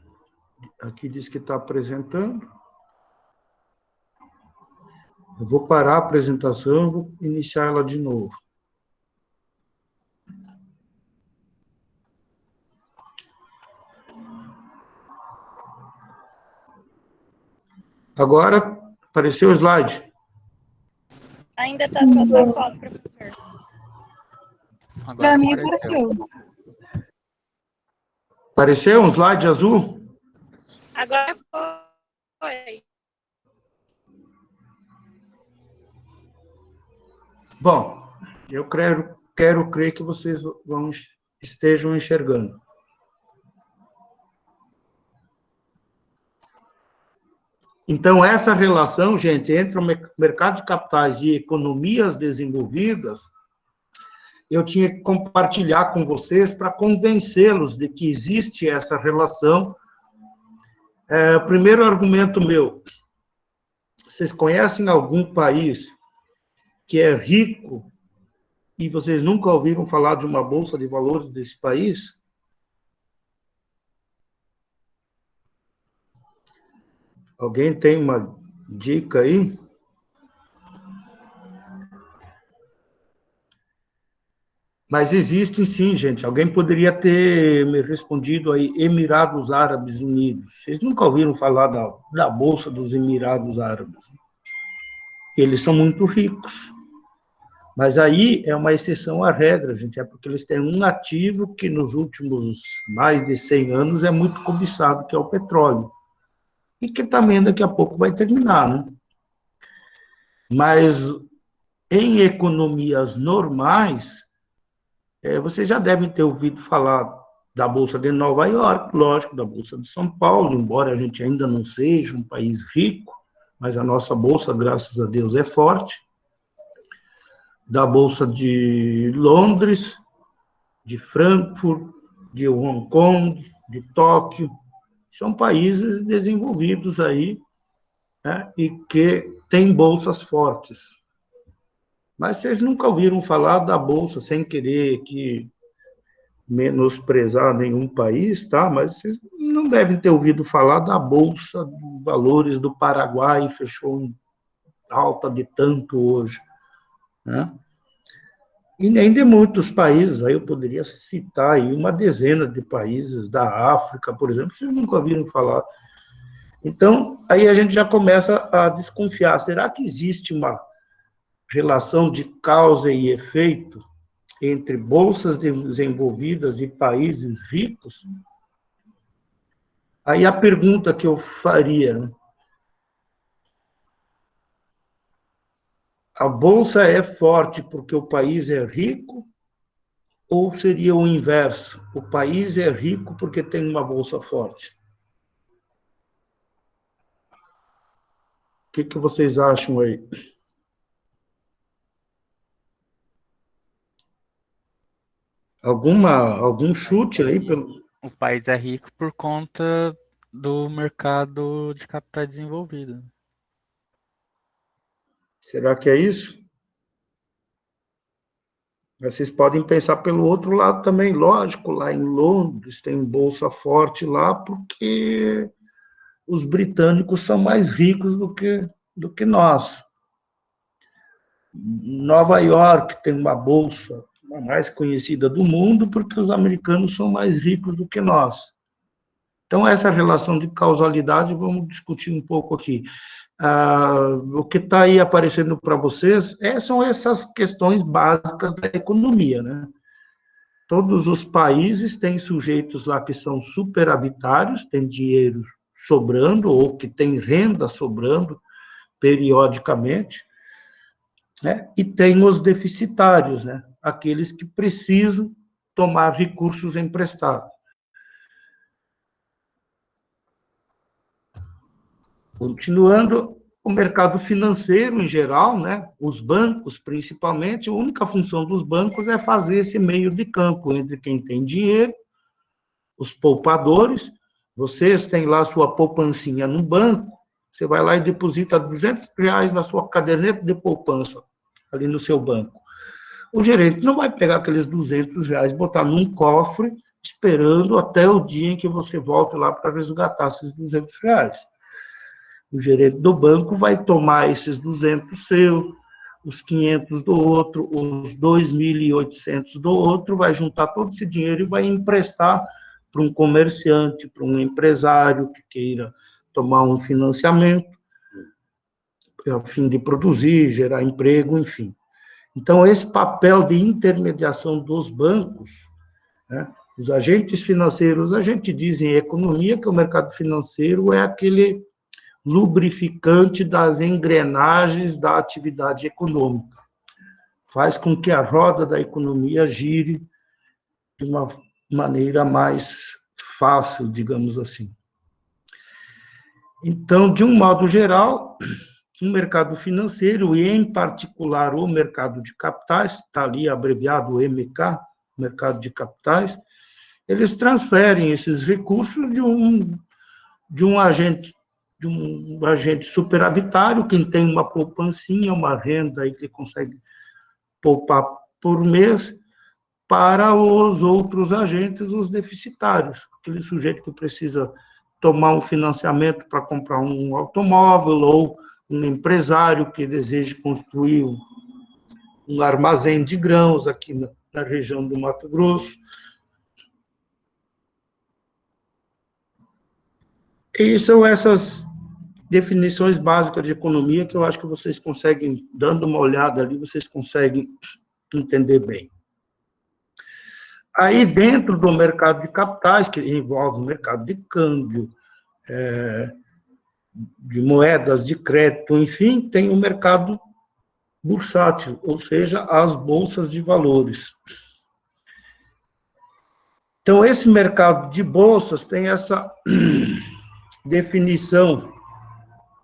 Aqui diz que está apresentando. Eu vou parar a apresentação, vou iniciar ela de novo. Agora, apareceu o slide. Ainda está só tua foto, professor. Para mim apareceu. Apareceu um slide azul? Agora foi. Bom, eu quero crer que vocês estejam enxergando. Então, essa relação, gente, entre o mercado de capitais e economias desenvolvidas, eu tinha que compartilhar com vocês para convencê-los de que existe essa relação. Primeiro argumento meu, vocês conhecem algum país que é rico e vocês nunca ouviram falar de uma bolsa de valores desse país? Alguém tem uma dica aí? Mas existem sim, gente. Alguém poderia ter me respondido aí, Emirados Árabes Unidos. Vocês nunca ouviram falar da Bolsa dos Emirados Árabes? Eles são muito ricos. Mas aí é uma exceção à regra, gente. É porque eles têm um ativo que nos últimos mais de 100 anos é muito cobiçado, que é o petróleo. E que também daqui a pouco vai terminar, né? Mas em economias normais, vocês já devem ter ouvido falar da Bolsa de Nova York, lógico, da Bolsa de São Paulo, embora a gente ainda não seja um país rico, mas a nossa Bolsa, graças a Deus, é forte. Da Bolsa de Londres, de Frankfurt, de Hong Kong, de Tóquio. São países desenvolvidos aí, né, e que têm bolsas fortes. Mas vocês nunca ouviram falar da Bolsa, sem querer que menosprezar nenhum país, tá? Mas vocês não devem ter ouvido falar da Bolsa de Valores do Paraguai, fechou em alta de tanto hoje, né? E nem de muitos países, aí eu poderia citar aí uma dezena de países da África, por exemplo, vocês nunca ouviram falar. Então, aí a gente já começa a desconfiar. Será que existe uma relação de causa e efeito entre bolsas desenvolvidas e países ricos? Aí a pergunta que eu faria: a bolsa é forte porque o país é rico? Ou seria o inverso? O país é rico porque tem uma bolsa forte? O que vocês acham aí? Algum chute aí? O país é rico por conta do mercado de capital desenvolvido. Será que é isso? Vocês podem pensar pelo outro lado também, lógico, lá em Londres tem bolsa forte lá porque os britânicos são mais ricos do que nós. Nova York tem uma bolsa a mais conhecida do mundo porque os americanos são mais ricos do que nós. Então, essa relação de causalidade, vamos discutir um pouco aqui. O que está aí aparecendo para vocês são essas questões básicas da economia, né? Todos os países têm sujeitos lá que são superavitários, têm dinheiro sobrando, ou que têm renda sobrando periodicamente, né? E tem os deficitários, né? Aqueles que precisam tomar recursos emprestados. Continuando, o mercado financeiro em geral, né? Os bancos principalmente, a única função dos bancos é fazer esse meio de campo entre quem tem dinheiro, os poupadores. Vocês têm lá sua poupancinha no banco, você vai lá e deposita R$200 na sua caderneta de poupança, ali no seu banco. O gerente não vai pegar aqueles R$200, botar num cofre, esperando até o dia em que você volte lá para resgatar esses R$200. O gerente do banco vai tomar esses 200 seus, os 500 do outro, os 2.800 do outro, vai juntar todo esse dinheiro e vai emprestar para um comerciante, para um empresário que queira tomar um financiamento, a fim de produzir, gerar emprego, enfim. Então, esse papel de intermediação dos bancos, né, os agentes financeiros, a gente diz em economia que o mercado financeiro é aquele lubrificante das engrenagens da atividade econômica. Faz com que a roda da economia gire de uma maneira mais fácil, digamos assim. Então, de um modo geral, o mercado financeiro, e em particular o mercado de capitais, está ali abreviado MK, mercado de capitais, eles transferem esses recursos de um agente superavitário, quem tem uma poupancinha, uma renda aí que ele consegue poupar por mês, para os outros agentes, os deficitários, aquele sujeito que precisa tomar um financiamento para comprar um automóvel, ou um empresário que deseja construir um armazém de grãos aqui na região do Mato Grosso. E são essas definições básicas de economia que eu acho que vocês conseguem, dando uma olhada ali, vocês conseguem entender bem. Aí, dentro do mercado de capitais, que envolve o mercado de câmbio, de moedas de crédito, enfim, tem o mercado bursátil, ou seja, as bolsas de valores. Então, esse mercado de bolsas tem essa definição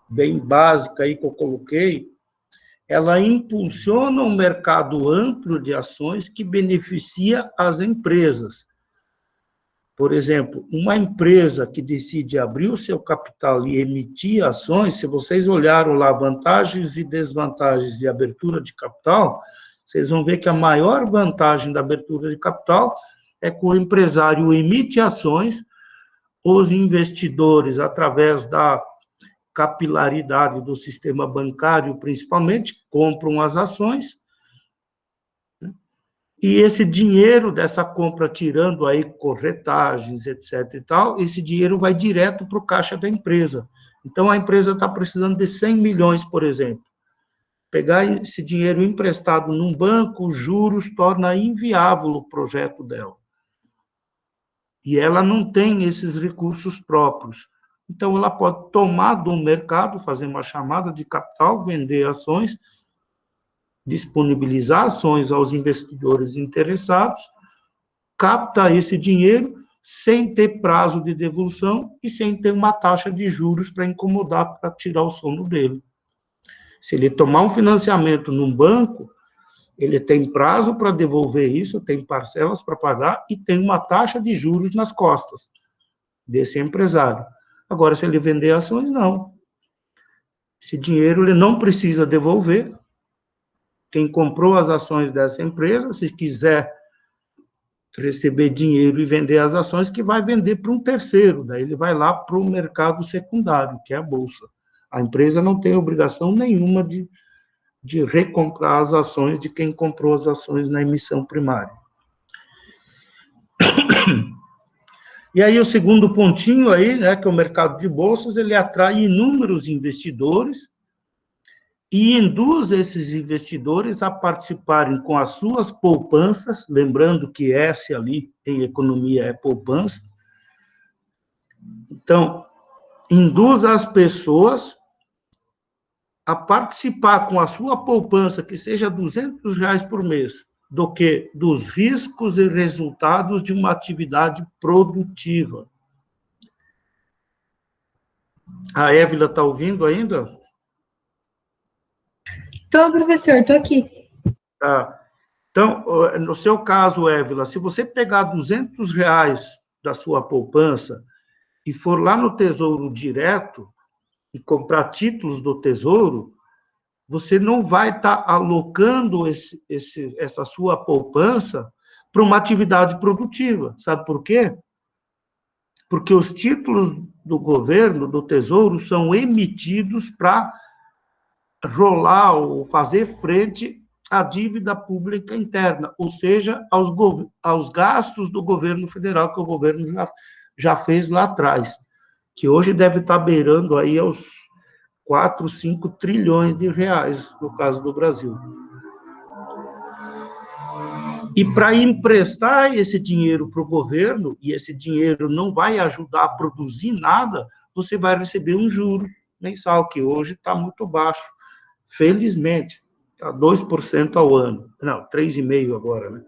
bem básica aí que eu coloquei. Ela impulsiona um mercado amplo de ações que beneficia as empresas. Por exemplo, uma empresa que decide abrir o seu capital e emitir ações, se vocês olharam lá vantagens e desvantagens de abertura de capital, vocês vão ver que a maior vantagem da abertura de capital é que o empresário emite ações, os investidores, através da capilaridade do sistema bancário, principalmente, compram as ações, e esse dinheiro dessa compra, tirando aí corretagens, etc. e tal, esse dinheiro vai direto para o caixa da empresa. Então, a empresa está precisando de 100 milhões, por exemplo. Pegar esse dinheiro emprestado num banco, os juros torna inviável o projeto dela. E ela não tem esses recursos próprios. Então, ela pode tomar do mercado, fazer uma chamada de capital, vender ações, disponibilizar ações aos investidores interessados, capta esse dinheiro sem ter prazo de devolução e sem ter uma taxa de juros para incomodar, para tirar o sono dele. Se ele tomar um financiamento num banco, ele tem prazo para devolver isso, tem parcelas para pagar e tem uma taxa de juros nas costas desse empresário. Agora, se ele vender ações, não. Esse dinheiro ele não precisa devolver. Quem comprou as ações dessa empresa, se quiser receber dinheiro e vender as ações, que vai vender para um terceiro, daí ele vai lá para o mercado secundário, que é a Bolsa. A empresa não tem obrigação nenhuma de recomprar as ações de quem comprou as ações na emissão primária. E aí o segundo pontinho aí, né, que é o mercado de bolsas, ele atrai inúmeros investidores e induz esses investidores a participarem com as suas poupanças, lembrando que S ali em economia é poupança. Então, induz as pessoas a participar com a sua poupança, que seja R$200 por mês, do que dos riscos e resultados de uma atividade produtiva. A Évila está ouvindo ainda? Estou, professor, estou aqui. Tá. Então, no seu caso, Évila, se você pegar R$200 da sua poupança e for lá no Tesouro Direto e comprar títulos do Tesouro, você não vai estar alocando essa sua poupança para uma atividade produtiva. Sabe por quê? Porque os títulos do governo, do Tesouro, são emitidos para rolar ou fazer frente à dívida pública interna, ou seja, aos gastos do governo federal, que o governo já fez lá atrás, que hoje deve estar beirando aí aos 4, 5 trilhões de reais, no caso do Brasil. E para emprestar esse dinheiro para o governo, e esse dinheiro não vai ajudar a produzir nada, você vai receber um juro mensal, que hoje está muito baixo. Felizmente, está 2% ao ano. Não, 3,5% agora, né?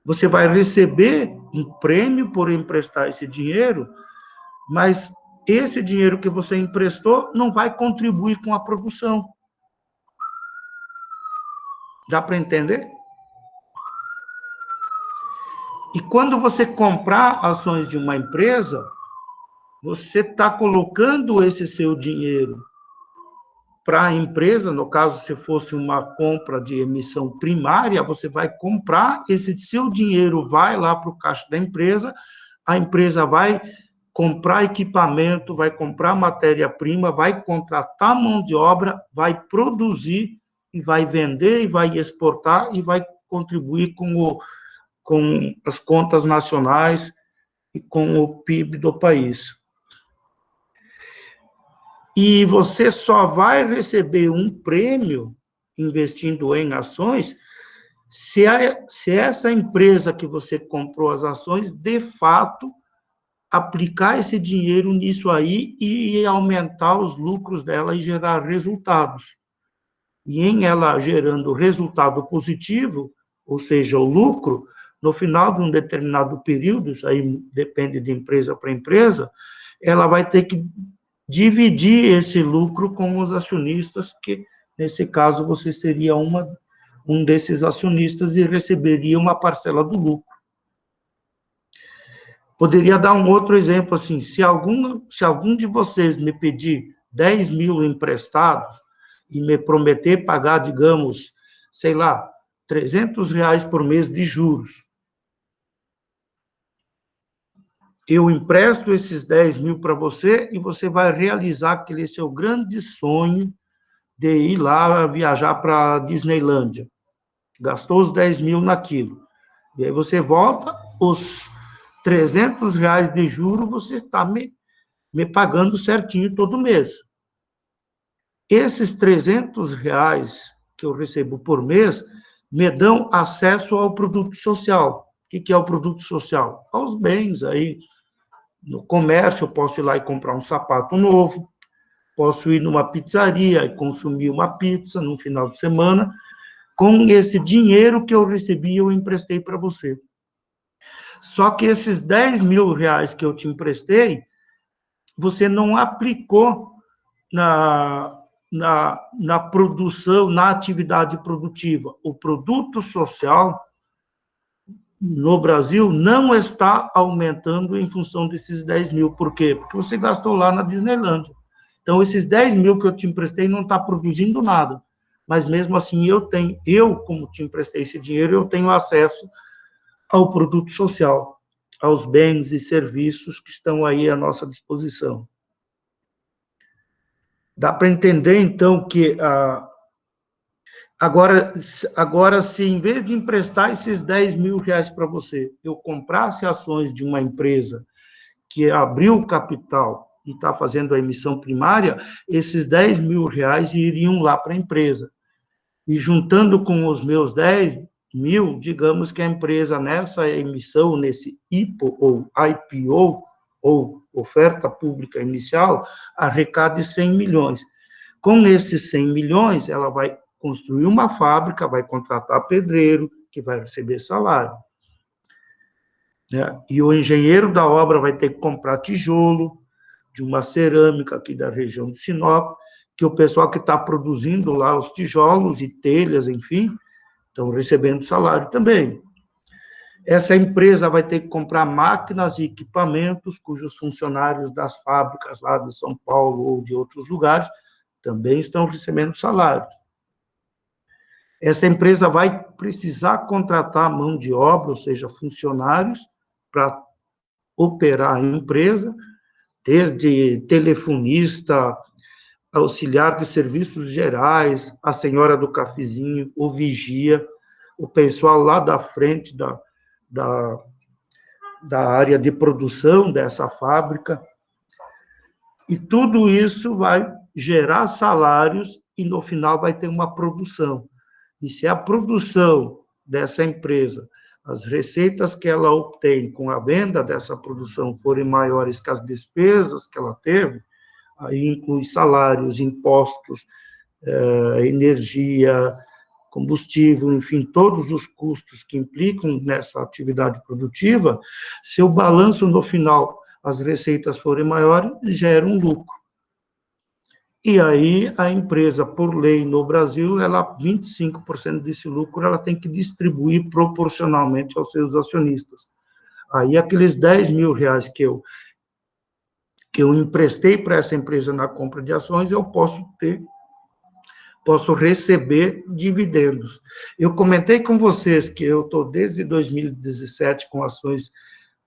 Você vai receber um prêmio por emprestar esse dinheiro, mas esse dinheiro que você emprestou não vai contribuir com a produção. Dá para entender? E quando você comprar ações de uma empresa, você está colocando esse seu dinheiro para a empresa, no caso, se fosse uma compra de emissão primária, você vai comprar, esse seu dinheiro vai lá para o caixa da empresa, a empresa vai comprar equipamento, vai comprar matéria-prima, vai contratar mão de obra, vai produzir e vai vender e vai exportar e vai contribuir com as contas nacionais e com o PIB do país. E você só vai receber um prêmio investindo em ações se essa empresa que você comprou as ações, de fato, aplicar esse dinheiro nisso aí e aumentar os lucros dela e gerar resultados. E em ela gerando resultado positivo, ou seja, o lucro, no final de um determinado período, isso aí depende de empresa para empresa, ela vai ter que dividir esse lucro com os acionistas, que, nesse caso, você seria um desses acionistas e receberia uma parcela do lucro. Poderia dar um outro exemplo, assim, se algum de vocês me pedir 10 mil emprestados e me prometer pagar, digamos, sei lá, R$300 por mês de juros, eu empresto esses 10 mil para você e você vai realizar aquele seu grande sonho de ir lá viajar para a Disneylândia. Gastou os 10 mil naquilo. E aí você volta, os R$300 de juro, você está me me pagando certinho todo mês. Esses R$300 que eu recebo por mês me dão acesso ao produto social. O que é o produto social? Aos bens aí. No comércio, eu posso ir lá e comprar um sapato novo, posso ir numa pizzaria e consumir uma pizza no final de semana, com esse dinheiro que eu recebi, eu emprestei para você. Só que esses R$10.000 que eu te emprestei, você não aplicou na produção, na atividade produtiva. O produto social no Brasil não está aumentando em função desses 10.000. Por quê? Porque você gastou lá na Disneylândia. Então, esses 10.000 que eu te emprestei não está produzindo nada. Mas, mesmo assim, eu, como te emprestei esse dinheiro, eu tenho acesso ao produto social, aos bens e serviços que estão aí à nossa disposição. Dá para entender, então, que agora, se em vez de emprestar esses R$10.000 para você, eu comprasse ações de uma empresa que abriu o capital e está fazendo a emissão primária, esses R$10.000 iriam lá para a empresa. E juntando com os meus 10.000, digamos que a empresa, nessa emissão, nesse IPO ou IPO, ou oferta pública inicial, arrecade 100 milhões. Com esses 100 milhões, ela vai construir uma fábrica, vai contratar pedreiro, que vai receber salário. Né? E o engenheiro da obra vai ter que comprar tijolo de uma cerâmica aqui da região de Sinop, que o pessoal que está produzindo lá os tijolos e telhas, enfim, estão recebendo salário também. Essa empresa vai ter que comprar máquinas e equipamentos, cujos funcionários das fábricas lá de São Paulo ou de outros lugares também estão recebendo salário. Essa empresa vai precisar contratar mão de obra, ou seja, funcionários, para operar a empresa, desde telefonista, auxiliar de serviços gerais, a senhora do cafezinho, o vigia, o pessoal lá da frente da área de produção dessa fábrica. E tudo isso vai gerar salários e, no final, vai ter uma produção. E se a produção dessa empresa, as receitas que ela obtém com a venda dessa produção forem maiores que as despesas que ela teve, aí inclui salários, impostos, energia, combustível, enfim, todos os custos que implicam nessa atividade produtiva, se o balanço no final, as receitas forem maiores, gera um lucro. E aí a empresa, por lei no Brasil, 25% desse lucro ela tem que distribuir proporcionalmente aos seus acionistas. Aí aqueles R$10.000 que eu emprestei para essa empresa na compra de ações, eu posso receber dividendos. Eu comentei com vocês que eu estou desde 2017 com ações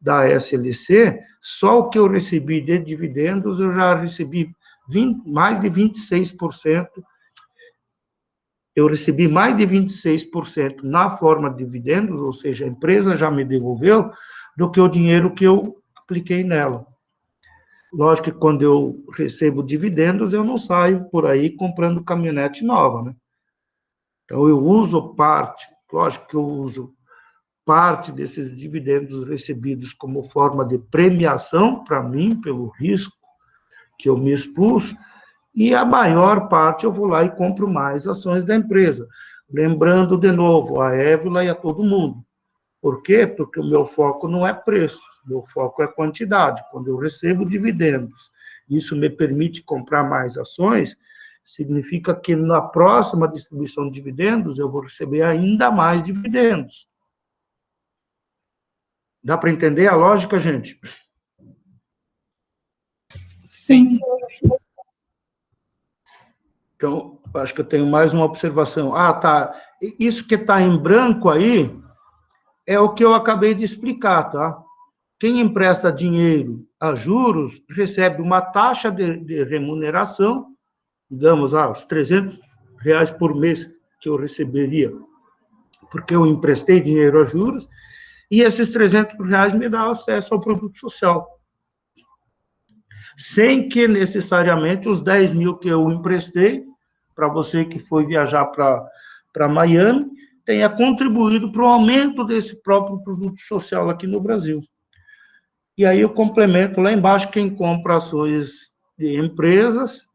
da SLC, só o que eu recebi de dividendos, eu já recebi mais de 26%, eu recebi mais de 26% na forma de dividendos, ou seja, a empresa já me devolveu, do que o dinheiro que eu apliquei nela. Lógico que quando eu recebo dividendos, eu não saio por aí comprando caminhonete nova, né? Então, eu uso lógico que eu uso parte desses dividendos recebidos como forma de premiação para mim, pelo risco que eu me expus, e a maior parte eu vou lá e compro mais ações da empresa. Lembrando, de novo, a Évila e a todo mundo. Por quê? Porque o meu foco não é preço, meu foco é quantidade. Quando eu recebo dividendos, isso me permite comprar mais ações, significa que na próxima distribuição de dividendos eu vou receber ainda mais dividendos. Dá para entender a lógica, gente? Sim. Então, acho que eu tenho mais uma observação. Ah, tá. Isso que está em branco aí é o que eu acabei de explicar, tá? Quem empresta dinheiro a juros recebe uma taxa de remuneração, digamos, os R$300 por mês que eu receberia, porque eu emprestei dinheiro a juros, e esses R$300 me dão acesso ao produto social. sem que necessariamente os 10 mil que eu emprestei, para você que foi viajar para Miami, tenha contribuído para o aumento desse próprio produto social aqui no Brasil. E aí eu complemento lá embaixo, quem compra ações de empresas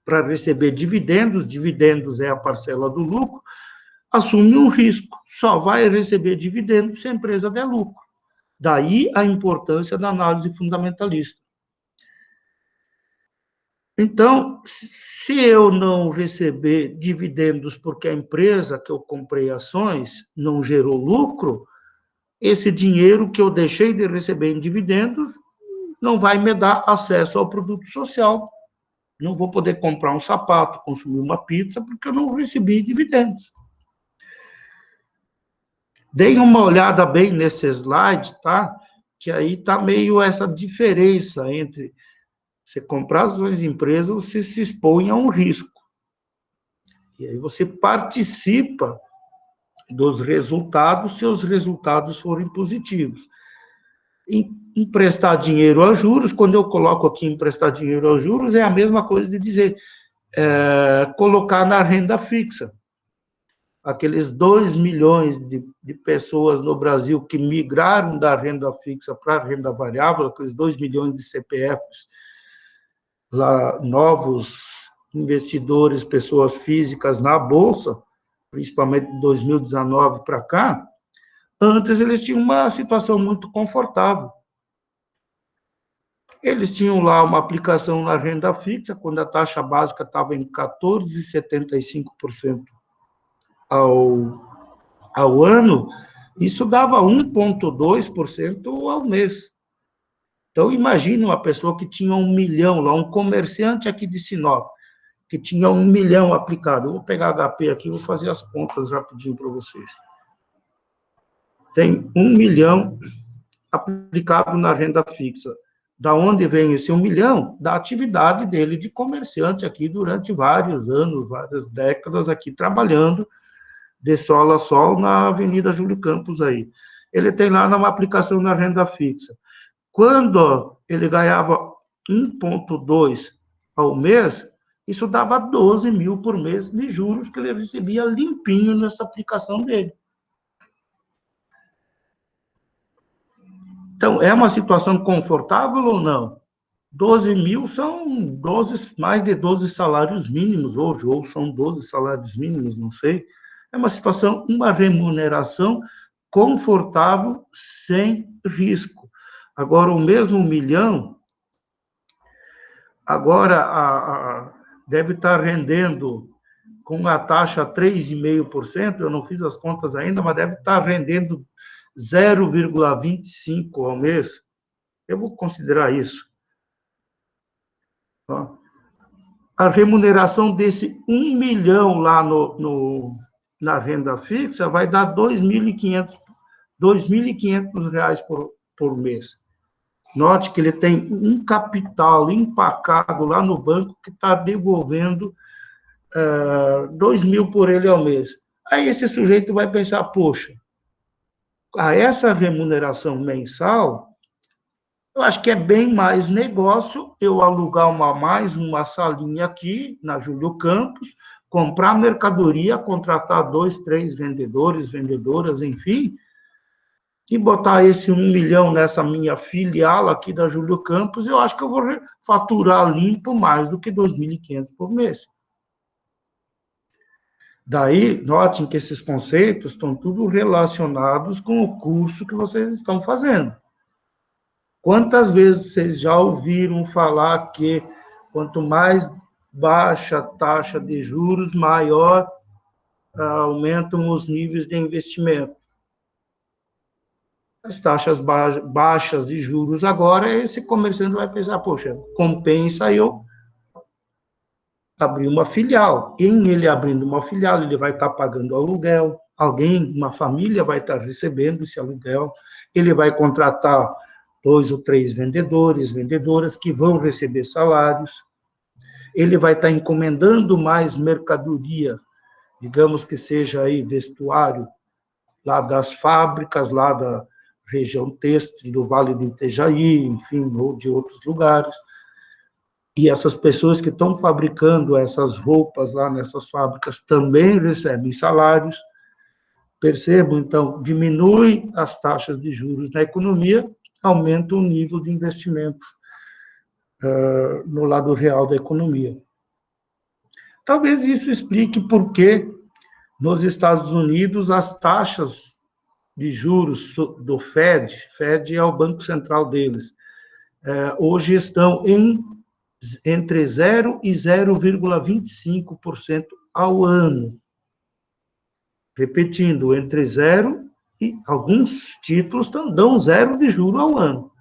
para receber dividendos, dividendos é a parcela do lucro, assume um risco, só vai receber dividendos se a empresa der lucro. Daí a importância da análise fundamentalista. Então, se eu não receber dividendos porque a empresa que eu comprei ações não gerou lucro, esse dinheiro que eu deixei de receber em dividendos não vai me dar acesso ao produto social. Não vou poder comprar um sapato, consumir uma pizza, porque eu não recebi dividendos. Deem uma olhada bem nesse slide, tá? Que aí está meio essa diferença entre você comprar ações de empresa, você se expõe a um risco. E aí você participa dos resultados, se os resultados forem positivos. Emprestar dinheiro a juros, quando eu coloco aqui emprestar dinheiro a juros, é a mesma coisa de dizer colocar na renda fixa. Aqueles 2 milhões de pessoas no Brasil que migraram da renda fixa para a renda variável, aqueles 2 milhões de CPFs, lá, novos investidores, pessoas físicas na Bolsa, principalmente de 2019 para cá, antes eles tinham uma situação muito confortável. Eles tinham lá uma aplicação na renda fixa, quando a taxa básica estava em 14,75% ao ano, isso dava 1,2% ao mês. Então, imagine uma pessoa que tinha 1 milhão, lá, um comerciante aqui de Sinop, que tinha 1 milhão aplicado. Eu vou pegar HP aqui e vou fazer as contas rapidinho para vocês. Tem 1 milhão aplicado na renda fixa. Da onde vem esse 1 milhão? Da atividade dele de comerciante aqui durante vários anos, várias décadas aqui trabalhando de sol a sol na Avenida Júlio Campos aí. Ele tem lá uma aplicação na renda fixa. Quando ele ganhava 1,2 ao mês, isso dava 12 mil por mês de juros que ele recebia limpinho nessa aplicação dele. Então, é uma situação confortável ou não? 12 mil são mais de 12 salários mínimos hoje, ou são 12 salários mínimos, não sei. É uma situação, uma remuneração confortável, sem risco. Agora, o mesmo 1 milhão, agora deve estar rendendo com a taxa 3,5%, eu não fiz as contas ainda, mas deve estar rendendo 0,25 ao mês. Eu vou considerar isso. A remuneração desse 1 milhão lá na renda fixa vai dar R$ 2.500 por mês. Note que ele tem um capital empacado lá no banco que está devolvendo 2 mil por ele ao mês. Aí esse sujeito vai pensar, poxa, a essa remuneração mensal, eu acho que é bem mais negócio eu alugar mais uma salinha aqui na Júlio Campos, comprar mercadoria, contratar 2, 3 vendedores, vendedoras, enfim, e botar esse 1 milhão nessa minha filial aqui da Júlio Campos, eu acho que eu vou faturar limpo mais do que 2.500 por mês. Daí, notem que esses conceitos estão tudo relacionados com o curso que vocês estão fazendo. Quantas vezes vocês já ouviram falar que quanto mais baixa a taxa de juros, maior aumentam os níveis de investimento? As taxas baixas de juros agora, esse comerciante vai pensar, poxa, compensa eu abrir uma filial. Em ele abrindo uma filial, ele vai estar pagando aluguel, uma família vai estar recebendo esse aluguel, ele vai contratar 2 ou 3 vendedores, vendedoras que vão receber salários, ele vai estar encomendando mais mercadoria, digamos que seja aí vestuário, lá das fábricas, lá da região têxtil do Vale do Itajaí, enfim, ou de outros lugares. E essas pessoas que estão fabricando essas roupas lá nessas fábricas também recebem salários. Percebam, então, diminui as taxas de juros na economia, aumenta o nível de investimento no lado real da economia. Talvez isso explique por que nos Estados Unidos as taxas de juros do Fed é o banco central deles, hoje estão entre 0 e 0,25% ao ano. Repetindo, entre 0 e alguns títulos dão 0 de juro ao ano.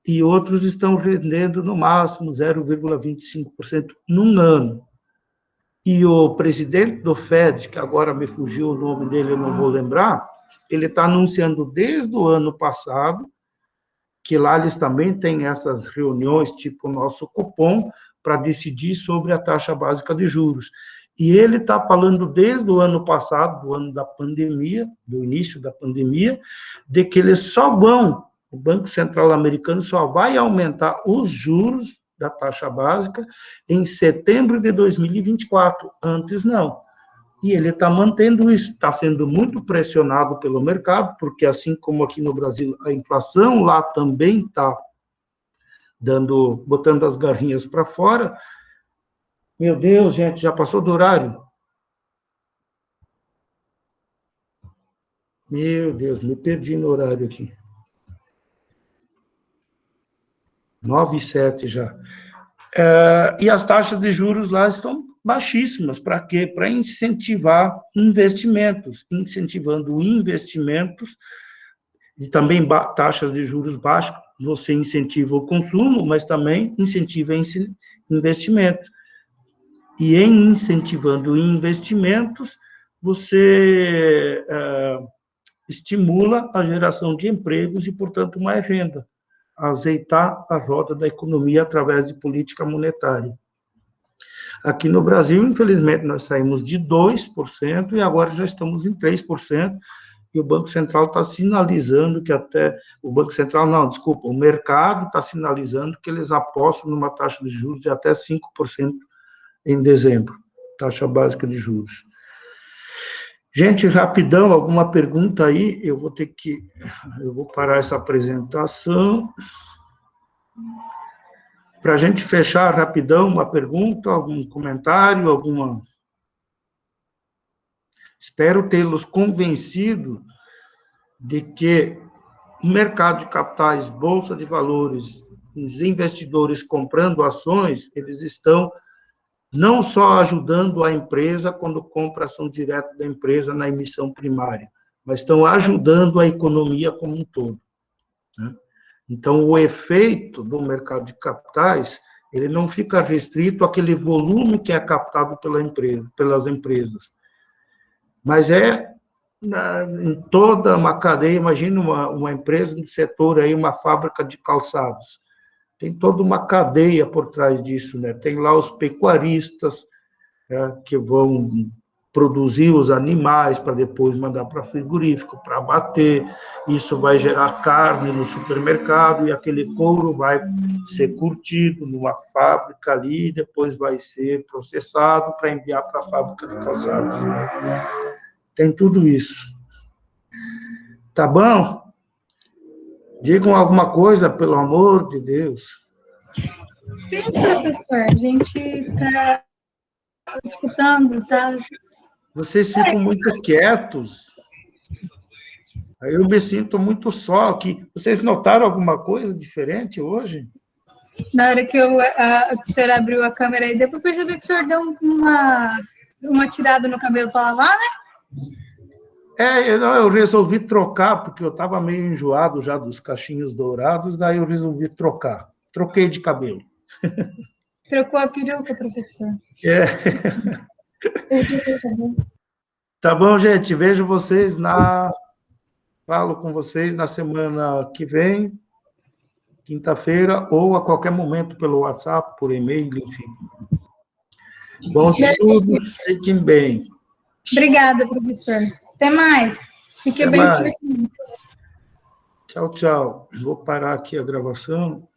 E outros estão rendendo no máximo 0,25% num ano. E o presidente do Fed, que agora me fugiu o nome dele, eu não vou lembrar, ele está anunciando desde o ano passado, que lá eles também têm essas reuniões, tipo o nosso Copom, para decidir sobre a taxa básica de juros. E ele está falando desde o ano passado, do ano da pandemia, do início da pandemia, de que eles só vão, o Banco Central americano só vai aumentar os juros da taxa básica em setembro de 2024, antes não. E ele está mantendo isso, está sendo muito pressionado pelo mercado, porque assim como aqui no Brasil a inflação lá também está botando as garrinhas para fora. Meu Deus, gente, já passou do horário? Meu Deus, me perdi no horário aqui. 9h07 já. E as taxas de juros lá estão baixíssimas. Para quê? Para incentivar investimentos. Incentivando investimentos e também taxas de juros baixas, você incentiva o consumo, mas também incentiva investimento. E em incentivando investimentos, você estimula a geração de empregos e, portanto, mais renda. Azeitar a roda da economia através de política monetária. Aqui no Brasil, infelizmente, nós saímos de 2% e agora já estamos em 3%, e o Banco Central está sinalizando que o mercado está sinalizando que eles apostam numa taxa de juros de até 5% em dezembro, taxa básica de juros. Gente, rapidão, alguma pergunta aí? Eu vou parar essa apresentação. Para a gente fechar rapidão, uma pergunta, algum comentário, alguma... Espero tê-los convencido de que o mercado de capitais, bolsa de valores, os investidores comprando ações, eles estão não só ajudando a empresa quando compra ação direta da empresa na emissão primária, mas estão ajudando a economia como um todo, né? Então, o efeito do mercado de capitais, ele não fica restrito àquele volume que é captado pelas empresas, mas em toda uma cadeia. Imagina uma empresa do setor, aí, uma fábrica de calçados. Tem toda uma cadeia por trás disso, né? Tem lá os pecuaristas, que vão produzir os animais para depois mandar para frigorífico, para abater. Isso vai gerar carne no supermercado e aquele couro vai ser curtido numa fábrica ali e depois vai ser processado para enviar para a fábrica de calçados. Tem tudo isso. Tá bom? Digam alguma coisa, pelo amor de Deus. Sim, professor, a gente está escutando, tá? Vocês ficam muito quietos. Aí eu me sinto muito só aqui. Vocês notaram alguma coisa diferente hoje? Na hora que o senhor abriu a câmera aí, depois percebi que o senhor deu uma tirada no cabelo para lavar, né? Eu resolvi trocar, porque eu estava meio enjoado já dos cachinhos dourados, daí eu resolvi trocar. Troquei de cabelo. Trocou a peruca, professor. Tá bom, gente. Vejo vocês Falo com vocês na semana que vem, quinta-feira, ou a qualquer momento pelo WhatsApp, por e-mail, enfim. Bons estudos, fiquem bem. Obrigada, professor. Até mais. Fique Até bem mais. firme. Tchau, tchau. Vou parar aqui a gravação.